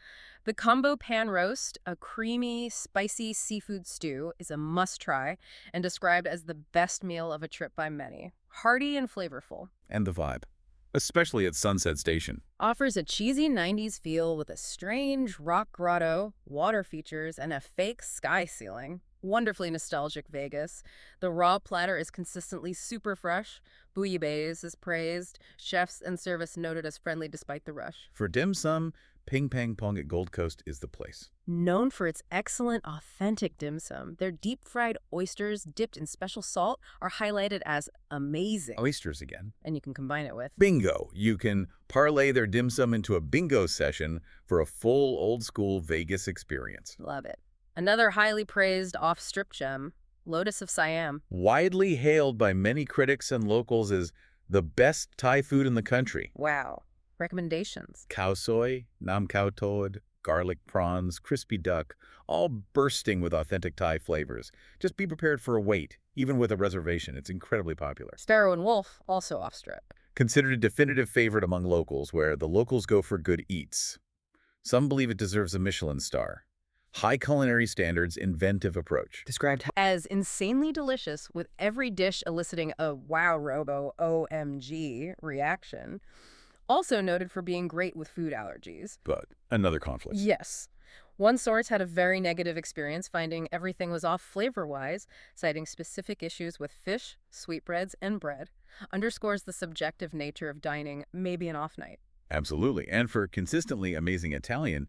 Speaker 2: The combo pan roast, a creamy, spicy seafood stew, is a must-try and described as the best meal of a trip by many. Hearty and flavorful.
Speaker 1: And the vibe, especially at Sunset Station.
Speaker 2: Offers a cheesy 90s feel with a strange rock grotto, water features, and a fake sky ceiling. Wonderfully nostalgic Vegas. The raw platter is consistently super fresh. Bouillabaisse is praised. Chefs and service noted as friendly despite the rush.
Speaker 1: For dim sum, Ping Pang Pong at Gold Coast is the place.
Speaker 2: Known for its excellent, authentic dim sum, their deep-fried oysters dipped in special salt are highlighted as amazing.
Speaker 1: Oysters again.
Speaker 2: And you can combine it with
Speaker 1: Bingo! You can parlay their dim sum into a bingo session for a full old-school Vegas experience.
Speaker 2: love it. Another highly praised off-strip gem, Lotus of Siam.
Speaker 1: Widely hailed by many critics and locals as the best Thai food in the country.
Speaker 2: Wow. Recommendations.
Speaker 1: Khao soy, nam khao toad, garlic prawns, crispy duck, all bursting with authentic Thai flavors. Just be prepared for a wait, even with a reservation. It's incredibly popular.
Speaker 2: Sparrow and Wolf, also off-strip.
Speaker 1: Considered a definitive favorite among locals, where the locals go for good eats. Some believe it deserves a Michelin star. High culinary standards, inventive approach.
Speaker 2: Described as insanely delicious, with every dish eliciting a wow robo OMG reaction. Also noted for being great with food allergies.
Speaker 1: But another conflict.
Speaker 2: Yes. One source had a very negative experience, finding everything was off flavor-wise, citing specific issues with fish, sweetbreads, and bread. Underscores the subjective nature of dining, maybe an off night.
Speaker 1: Absolutely. And for consistently amazing Italian,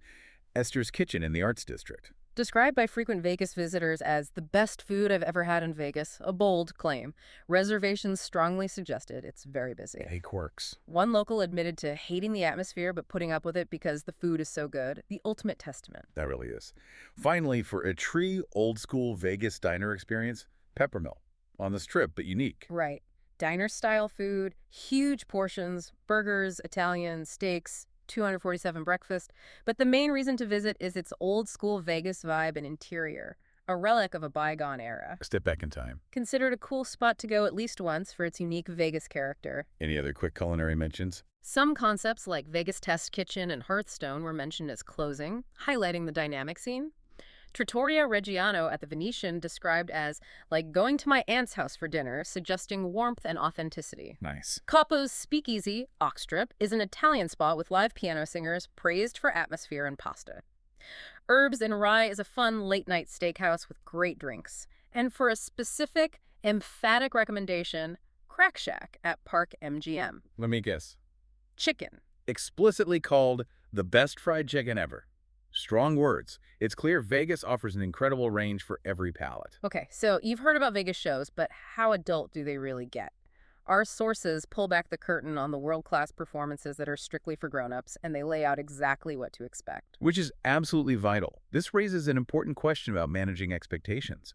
Speaker 1: Esther's Kitchen in the Arts District.
Speaker 2: Described by frequent Vegas visitors as the best food I've ever had in Vegas, a bold claim. Reservations strongly suggested it's very busy.
Speaker 1: Hey, quirks.
Speaker 2: One local admitted to hating the atmosphere but putting up with it because the food is so good. The ultimate testament.
Speaker 1: That really is. Finally, for a true old-school Vegas diner experience, Peppermill. On the Strip, but unique.
Speaker 2: Right. Diner-style food, huge portions, burgers, Italian, steaks, 247 breakfast, but the main reason to visit is its old-school Vegas vibe and interior, a relic of a bygone era.
Speaker 1: A step back in time.
Speaker 2: Considered a cool spot to go at least once for its unique Vegas character.
Speaker 1: Any other quick culinary mentions?
Speaker 2: Some concepts like Vegas Test Kitchen and Hearthstone were mentioned as closing, highlighting the dynamic scene. Trattoria Reggiano at the Venetian described as like going to my aunt's house for dinner, suggesting warmth and authenticity.
Speaker 1: Nice.
Speaker 2: Capo's Speakeasy, Oxstrip, is an Italian spot with live piano singers praised for atmosphere and pasta. Herbs and Rye is a fun late-night steakhouse with great drinks. And for a specific, emphatic recommendation, Crack Shack at Park MGM.
Speaker 1: Let me guess.
Speaker 2: Chicken.
Speaker 1: Explicitly called the best fried chicken ever. Strong words. It's clear Vegas offers an incredible range for every palate.
Speaker 2: Okay, so you've heard about Vegas shows, but how adult do they really get? Our sources pull back the curtain on the world-class performances that are strictly for grown-ups, and they lay out exactly what to expect.
Speaker 1: Which is absolutely vital. This raises an important question about managing expectations.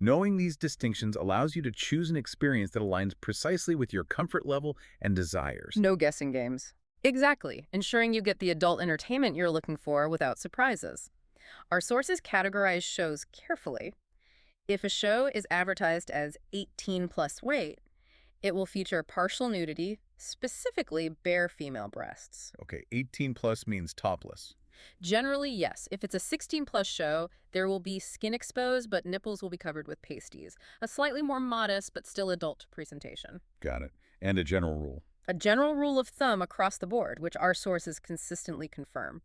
Speaker 1: Knowing these distinctions allows you to choose an experience that aligns precisely with your comfort level and desires.
Speaker 2: No guessing games. Exactly, ensuring you get the adult entertainment you're looking for without surprises. Our sources categorize shows carefully. If a show is advertised as 18 plus weight, it will feature partial nudity, specifically bare female breasts.
Speaker 1: Okay, 18 plus means topless.
Speaker 2: Generally, yes. If it's a 16 plus show, there will be skin exposed, but nipples will be covered with pasties. A slightly more modest, but still adult presentation.
Speaker 1: Got it. And a general rule.
Speaker 2: A general rule of thumb across the board, which our sources consistently confirm.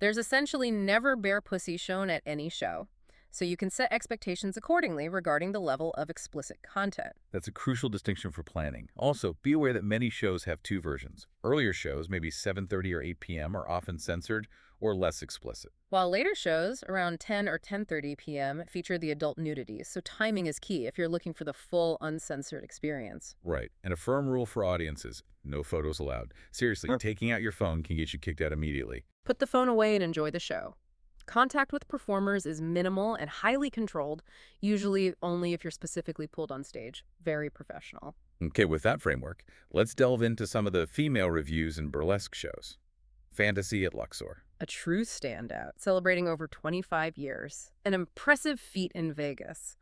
Speaker 2: There's essentially never bare pussy shown at any show, so you can set expectations accordingly regarding the level of explicit content.
Speaker 1: That's a crucial distinction for planning. Also, be aware that many shows have two versions. Earlier shows, maybe 7:30 or 8 p.m., are often censored or less explicit.
Speaker 2: While later shows, around 10 or 10:30 p.m., feature the adult nudity, so timing is key if you're looking for the full, uncensored experience.
Speaker 1: Right, and a firm rule for audiences, no photos allowed. Seriously, taking out your phone can get you kicked out immediately.
Speaker 2: Put the phone away and enjoy the show. Contact with performers is minimal and highly controlled, usually only if you're specifically pulled on stage. Very professional.
Speaker 1: Okay, with that framework, let's delve into some of the female reviews in burlesque shows. Fantasy at Luxor.
Speaker 2: A true standout, celebrating over 25 years. An impressive feat in Vegas.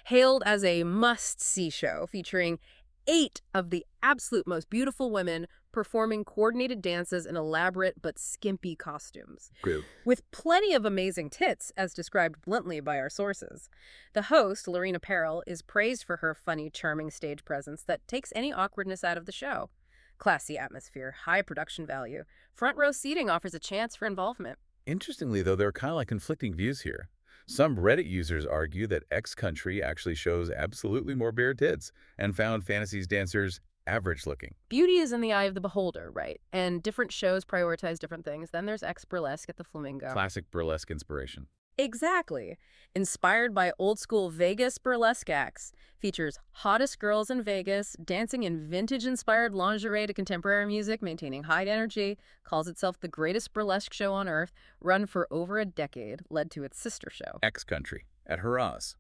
Speaker 2: Hailed as a must-see show featuring 8 of the absolute most beautiful women performing coordinated dances in elaborate but skimpy costumes.
Speaker 1: Good.
Speaker 2: With plenty of amazing tits, as described bluntly by our sources. The host, Lorena Perel, is praised for her funny, charming stage presence that takes any awkwardness out of the show. Classy atmosphere, high production value. Front row seating offers a chance for involvement.
Speaker 1: Interestingly, though, there are kind of like conflicting views here. Some Reddit users argue that X Country actually shows absolutely more bare tits and found Fantasy's dancers average-looking.
Speaker 2: Beauty is in the eye of the beholder, right? And different shows prioritize different things. Then there's X Burlesque at the Flamingo.
Speaker 1: Classic burlesque inspiration.
Speaker 2: Exactly. Inspired by old-school Vegas burlesque acts, features hottest girls in Vegas, dancing in vintage-inspired lingerie to contemporary music, maintaining high energy, calls itself the greatest burlesque show on earth, run for over a decade, led to its sister show.
Speaker 1: X Country at Harrah's,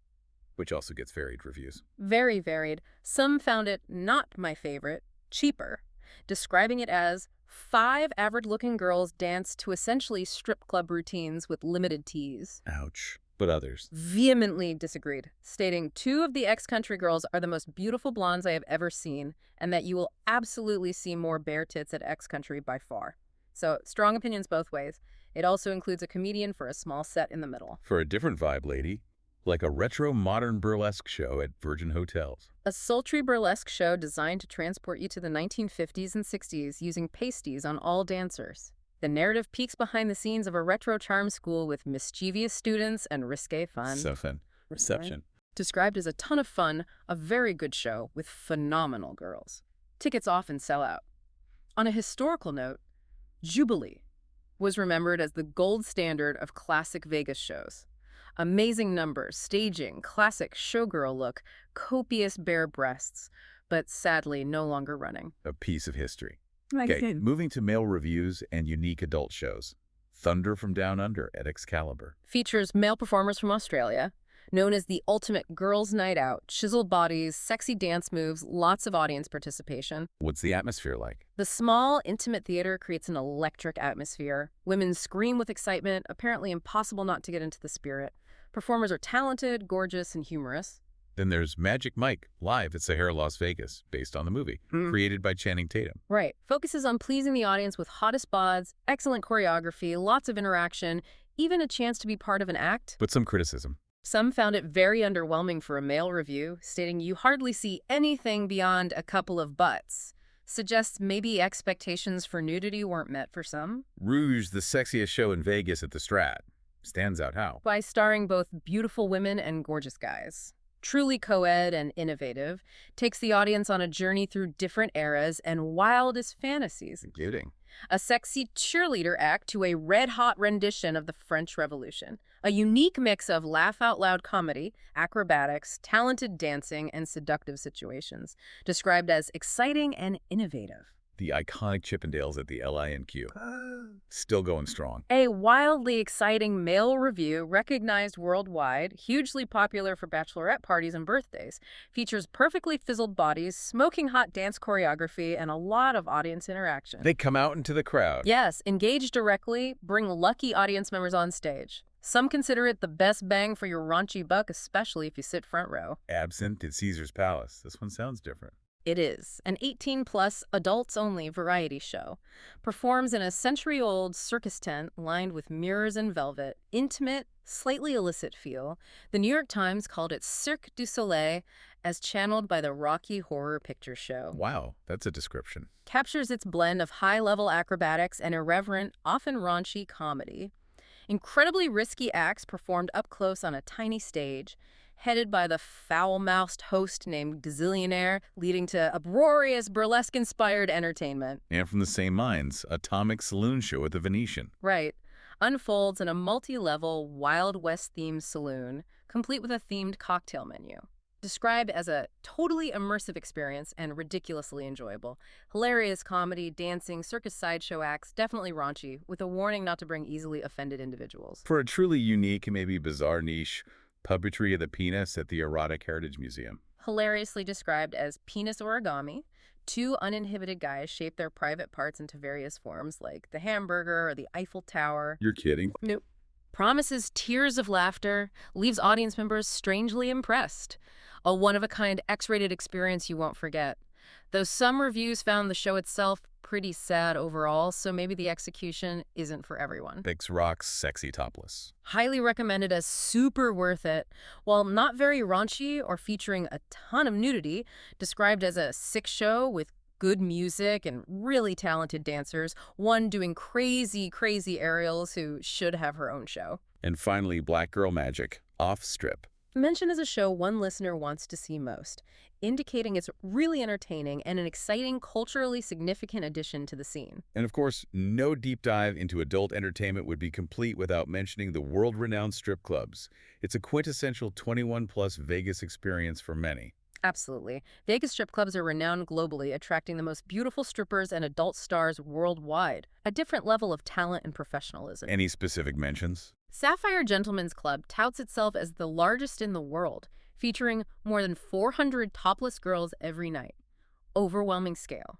Speaker 1: which also gets varied reviews.
Speaker 2: Very varied. Some found it not my favorite, cheaper, describing it as 5 average-looking girls dance to essentially strip club routines with limited tease.
Speaker 1: Ouch. But others.
Speaker 2: Vehemently disagreed, stating 2 of the X-Country girls are the most beautiful blondes I have ever seen, and that you will absolutely see more bare tits at X-Country by far. So, strong opinions both ways. It also includes a comedian for a small set in the middle.
Speaker 1: For a different vibe, lady, like a retro modern burlesque show at Virgin Hotels.
Speaker 2: A sultry burlesque show designed to transport you to the 1950s and 60s using pasties on all dancers. The narrative peeks behind the scenes of a retro charm school with mischievous students and risque fun.
Speaker 1: So fun. Reception.
Speaker 2: Described as a ton of fun, a very good show with phenomenal girls. Tickets often sell out. On a historical note, Jubilee was remembered as the gold standard of classic Vegas shows. Amazing numbers, staging, classic showgirl look, copious bare breasts, but sadly no longer running.
Speaker 1: A piece of history.
Speaker 2: Okay,
Speaker 1: Okay, moving to male reviews and unique adult shows. Thunder from Down Under at Excalibur.
Speaker 2: Features male performers from Australia, known as the ultimate girls' night out, chiseled bodies, sexy dance moves, lots of audience participation.
Speaker 1: What's the atmosphere like?
Speaker 2: The small, intimate theater creates an electric atmosphere. Women scream with excitement, apparently impossible not to get into the spirit. Performers are talented, gorgeous, and humorous.
Speaker 1: Then there's Magic Mike, live at Sahara, Las Vegas, based on the movie, created by Channing Tatum.
Speaker 2: Right. Focuses on pleasing the audience with hottest bods, excellent choreography, lots of interaction, even a chance to be part of an act.
Speaker 1: But some criticism.
Speaker 2: Some found it very underwhelming for a male review, stating you hardly see anything beyond a couple of butts. Suggests maybe expectations for nudity weren't met for some.
Speaker 1: Rouge, the sexiest show in Vegas at the Strat. Stands out how?
Speaker 2: By starring both beautiful women and gorgeous guys. Truly co-ed and innovative, takes the audience on a journey through different eras and wildest fantasies.
Speaker 1: Including.
Speaker 2: A sexy cheerleader act to a red-hot rendition of the French Revolution. A unique mix of laugh-out-loud comedy, acrobatics, talented dancing, and seductive situations. Described as exciting and innovative.
Speaker 1: The iconic Chippendales at the LINQ. Still going strong.
Speaker 2: A wildly exciting male review recognized worldwide, hugely popular for bachelorette parties and birthdays, features perfectly fizzled bodies, smoking hot dance choreography, and a lot of audience interaction.
Speaker 1: They come out into the crowd.
Speaker 2: Yes, engage directly, bring lucky audience members on stage. Some consider it the best bang for your raunchy buck, especially if you sit front row.
Speaker 1: Absinthe at Caesar's Palace. This one sounds different.
Speaker 2: It is an 18-plus, adults-only variety show. Performs in a century-old circus tent lined with mirrors and velvet. Intimate, slightly illicit feel. The New York Times called it Cirque du Soleil, as channeled by the Rocky Horror Picture Show.
Speaker 1: Wow, that's a description.
Speaker 2: Captures its blend of high-level acrobatics and irreverent, often raunchy comedy. Incredibly risky acts performed up close on a tiny stage, headed by the foul-mouthed host named Gazillionaire, leading to uproarious burlesque-inspired entertainment.
Speaker 1: And from the same minds, Atomic Saloon Show at the Venetian.
Speaker 2: Right. unfolds in a multi-level Wild West-themed saloon, complete with a themed cocktail menu. Described as a totally immersive experience and ridiculously enjoyable. Hilarious comedy, dancing, circus sideshow acts, definitely raunchy, with a warning not to bring easily offended individuals.
Speaker 1: For a truly unique, maybe bizarre niche, puppetry of the penis at the Erotic Heritage Museum.
Speaker 2: Hilariously described as penis origami, two uninhibited guys shape their private parts into various forms, like the hamburger or the Eiffel Tower.
Speaker 1: You're kidding?
Speaker 2: Nope. Promises tears of laughter, leaves audience members strangely impressed. A one-of-a-kind X-rated experience you won't forget. Though some reviews found the show itself pretty sad overall, so maybe the execution isn't for everyone.
Speaker 1: Bix rocks sexy topless.
Speaker 2: Highly recommended as super worth it. While not very raunchy or featuring a ton of nudity, described as a sick show with good music and really talented dancers, one doing crazy aerials who should have her own show.
Speaker 1: And finally, Black Girl Magic, off strip.
Speaker 2: Mentioned as a show one listener wants to see most, indicating it's really entertaining and an exciting, culturally significant addition to the scene.
Speaker 1: And of course, no deep dive into adult entertainment would be complete without mentioning the world-renowned strip clubs. It's a quintessential 21-plus Vegas experience for many.
Speaker 2: Absolutely. Vegas strip clubs are renowned globally, attracting the most beautiful strippers and adult stars worldwide. A different level of talent and professionalism.
Speaker 1: Any specific mentions?
Speaker 2: Sapphire Gentlemen's Club touts itself as the largest in the world, featuring more than 400 topless girls every night. Overwhelming scale.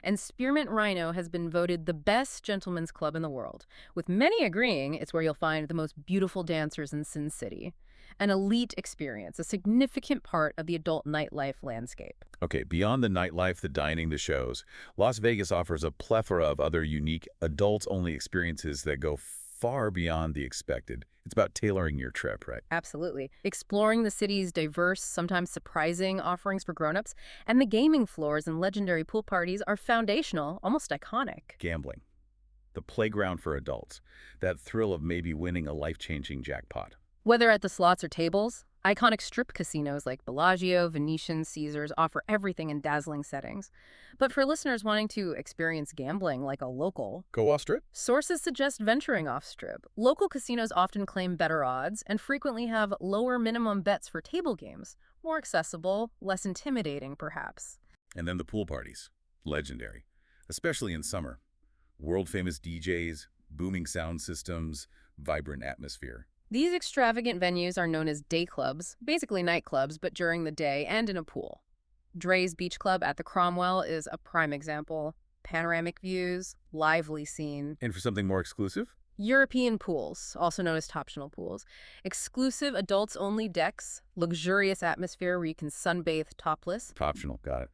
Speaker 2: And Spearmint Rhino has been voted the best gentlemen's club in the world, with many agreeing it's where you'll find the most beautiful dancers in Sin City. An elite experience, a significant part of the adult nightlife landscape.
Speaker 1: Okay, beyond the nightlife, the dining, the shows, Las Vegas offers a plethora of other unique, adults-only experiences that go far beyond the expected. It's about tailoring your trip, right?
Speaker 2: Absolutely. Exploring the city's diverse, sometimes surprising offerings for grown-ups, and the gaming floors and legendary pool parties are foundational, almost iconic.
Speaker 1: Gambling. The playground for adults. That thrill of maybe winning a life-changing jackpot.
Speaker 2: Whether at the slots or tables, iconic strip casinos like Bellagio, Venetian, Caesars offer everything in dazzling settings. But for listeners wanting to experience gambling like a local,
Speaker 1: Go off strip?
Speaker 2: sources suggest venturing off-strip. Local casinos often claim better odds and frequently have lower minimum bets for table games. More accessible, less intimidating, perhaps.
Speaker 1: And then the pool parties. Legendary. Especially in summer. World-famous DJs, booming sound systems, vibrant atmosphere.
Speaker 2: These extravagant venues are known as day clubs, basically nightclubs, but during the day and in a pool. Dre's Beach Club at the Cromwell is a prime example. Panoramic views, lively scene.
Speaker 1: And for something more exclusive?
Speaker 2: European pools, also known as toptional pools. Exclusive adults-only decks, luxurious atmosphere where you can sunbathe topless.
Speaker 1: Optional, got it.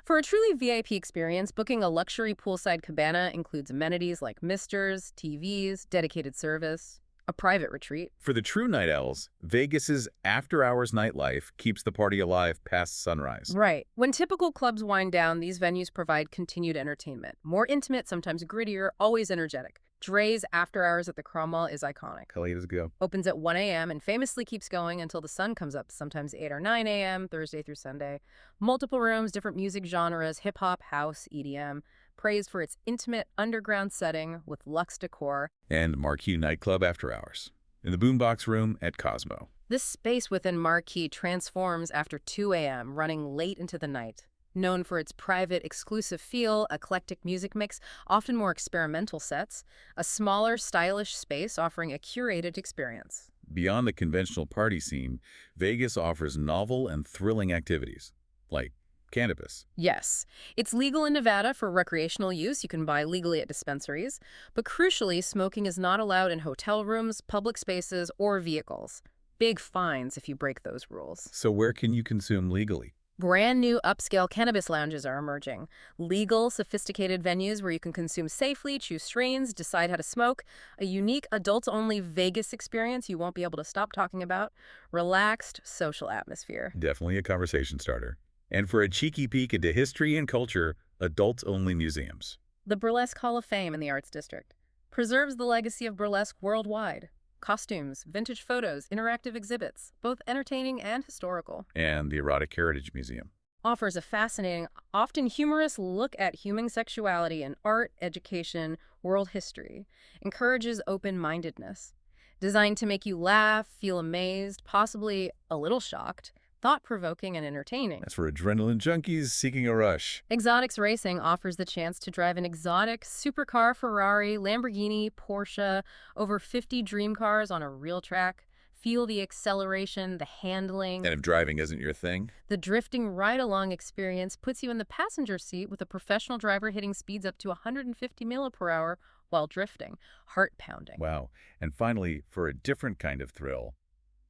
Speaker 2: For a truly VIP experience, booking a luxury poolside cabana includes amenities like misters, TVs, dedicated service, a private retreat.
Speaker 1: For the true night owls, Vegas's after-hours nightlife keeps the party alive past sunrise.
Speaker 2: Right. When typical clubs wind down, these venues provide continued entertainment. More intimate, sometimes grittier, always energetic. Dre's After Hours at the Cromwell is iconic.
Speaker 1: How late does it go?
Speaker 2: Opens at 1 a.m. and famously keeps going until the sun comes up, sometimes 8 or 9 a.m., Thursday through Sunday. Multiple rooms, different music genres, hip-hop, house, EDM. Praised for its intimate underground setting with luxe decor.
Speaker 1: And Marquee Nightclub After Hours. In the Boombox Room at Cosmo.
Speaker 2: This space within Marquee transforms after 2 a.m., running late into the night. Known for its private, exclusive feel, eclectic music mix, often more experimental sets, a smaller, stylish space offering a curated experience.
Speaker 1: Beyond the conventional party scene, Vegas offers novel and thrilling activities, like cannabis.
Speaker 2: Yes, it's legal in Nevada for recreational use. You can buy legally at dispensaries. But crucially, smoking is not allowed in hotel rooms, public spaces, or vehicles. Big fines if you break those rules.
Speaker 1: So where can you consume legally?
Speaker 2: Brand new upscale cannabis lounges are emerging. Legal, sophisticated venues where you can consume safely, choose strains, decide how to smoke. A unique, adults-only Vegas experience you won't be able to stop talking about. Relaxed, social atmosphere.
Speaker 1: Definitely a conversation starter. And for a cheeky peek into history and culture, adults-only museums.
Speaker 2: The Burlesque Hall of Fame in the Arts District preserves the legacy of burlesque worldwide. Costumes, vintage photos, interactive exhibits, both entertaining and historical.
Speaker 1: And the Erotic Heritage Museum.
Speaker 2: offers a fascinating, often humorous look at human sexuality in art, education, world history, encourages open-mindedness. Designed to make you laugh, feel amazed, possibly a little shocked, thought-provoking and entertaining.
Speaker 1: That's for adrenaline junkies seeking a rush.
Speaker 2: Exotics Racing offers the chance to drive an exotic supercar Ferrari, Lamborghini, Porsche, over 50 dream cars on a real track. Feel the acceleration, the handling.
Speaker 1: And if driving isn't your thing?
Speaker 2: The drifting ride-along experience puts you in the passenger seat with a professional driver hitting speeds up to 150 mph while drifting. Heart-pounding.
Speaker 1: Wow. And finally, for a different kind of thrill,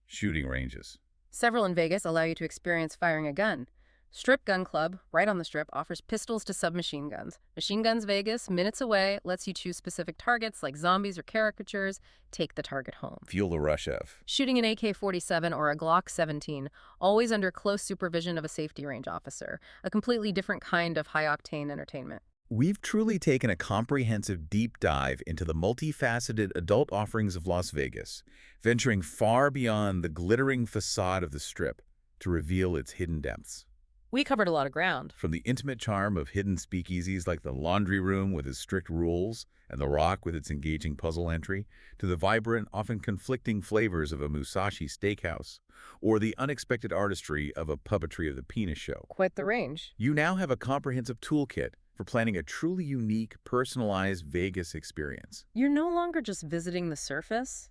Speaker 1: shooting ranges.
Speaker 2: Several in Vegas allow you to experience firing a gun. Strip Gun Club, right on the Strip, offers pistols to submachine guns. Machine Guns Vegas, minutes away, lets you choose specific targets like zombies or caricatures. Take the target home.
Speaker 1: Feel the rush of.
Speaker 2: Shooting an AK-47 or a Glock 17, always under close supervision of a safety range officer. A completely different kind of high-octane entertainment.
Speaker 1: We've truly taken a comprehensive deep dive into the multifaceted adult offerings of Las Vegas, venturing far beyond the glittering facade of the Strip to reveal its hidden depths.
Speaker 2: We covered a lot of ground.
Speaker 1: From the intimate charm of hidden speakeasies like the Laundry Room with its strict rules and the Rock with its engaging puzzle entry, to the vibrant, often conflicting flavors of a Musashi Steakhouse, or the unexpected artistry of a Puppetry of the Penis Show.
Speaker 2: Quite the range.
Speaker 1: You now have a comprehensive toolkit for planning a truly unique, personalized Vegas experience.
Speaker 2: You're no longer just visiting the surface.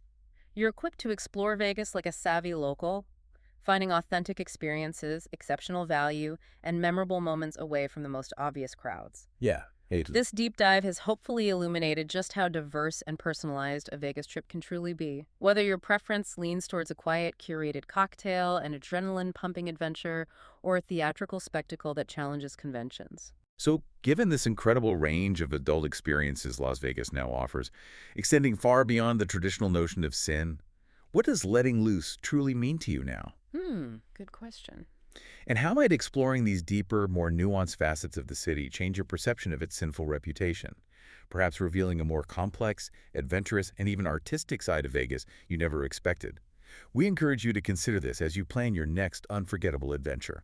Speaker 2: You're equipped to explore Vegas like a savvy local, finding authentic experiences, exceptional value, and memorable moments away from the most obvious crowds.
Speaker 1: Yeah.
Speaker 2: This deep dive has hopefully illuminated just how diverse and personalized a Vegas trip can truly be. Whether your preference leans towards a quiet, curated cocktail, an adrenaline-pumping adventure, or a theatrical spectacle that challenges conventions.
Speaker 1: So, given this incredible range of adult experiences Las Vegas now offers, extending far beyond the traditional notion of sin, what does letting loose truly mean to you now?
Speaker 2: Good question.
Speaker 1: And how might exploring these deeper, more nuanced facets of the city change your perception of its sinful reputation? Perhaps revealing a more complex, adventurous, and even artistic side of Vegas you never expected. We encourage you to consider this as you plan your next unforgettable adventure.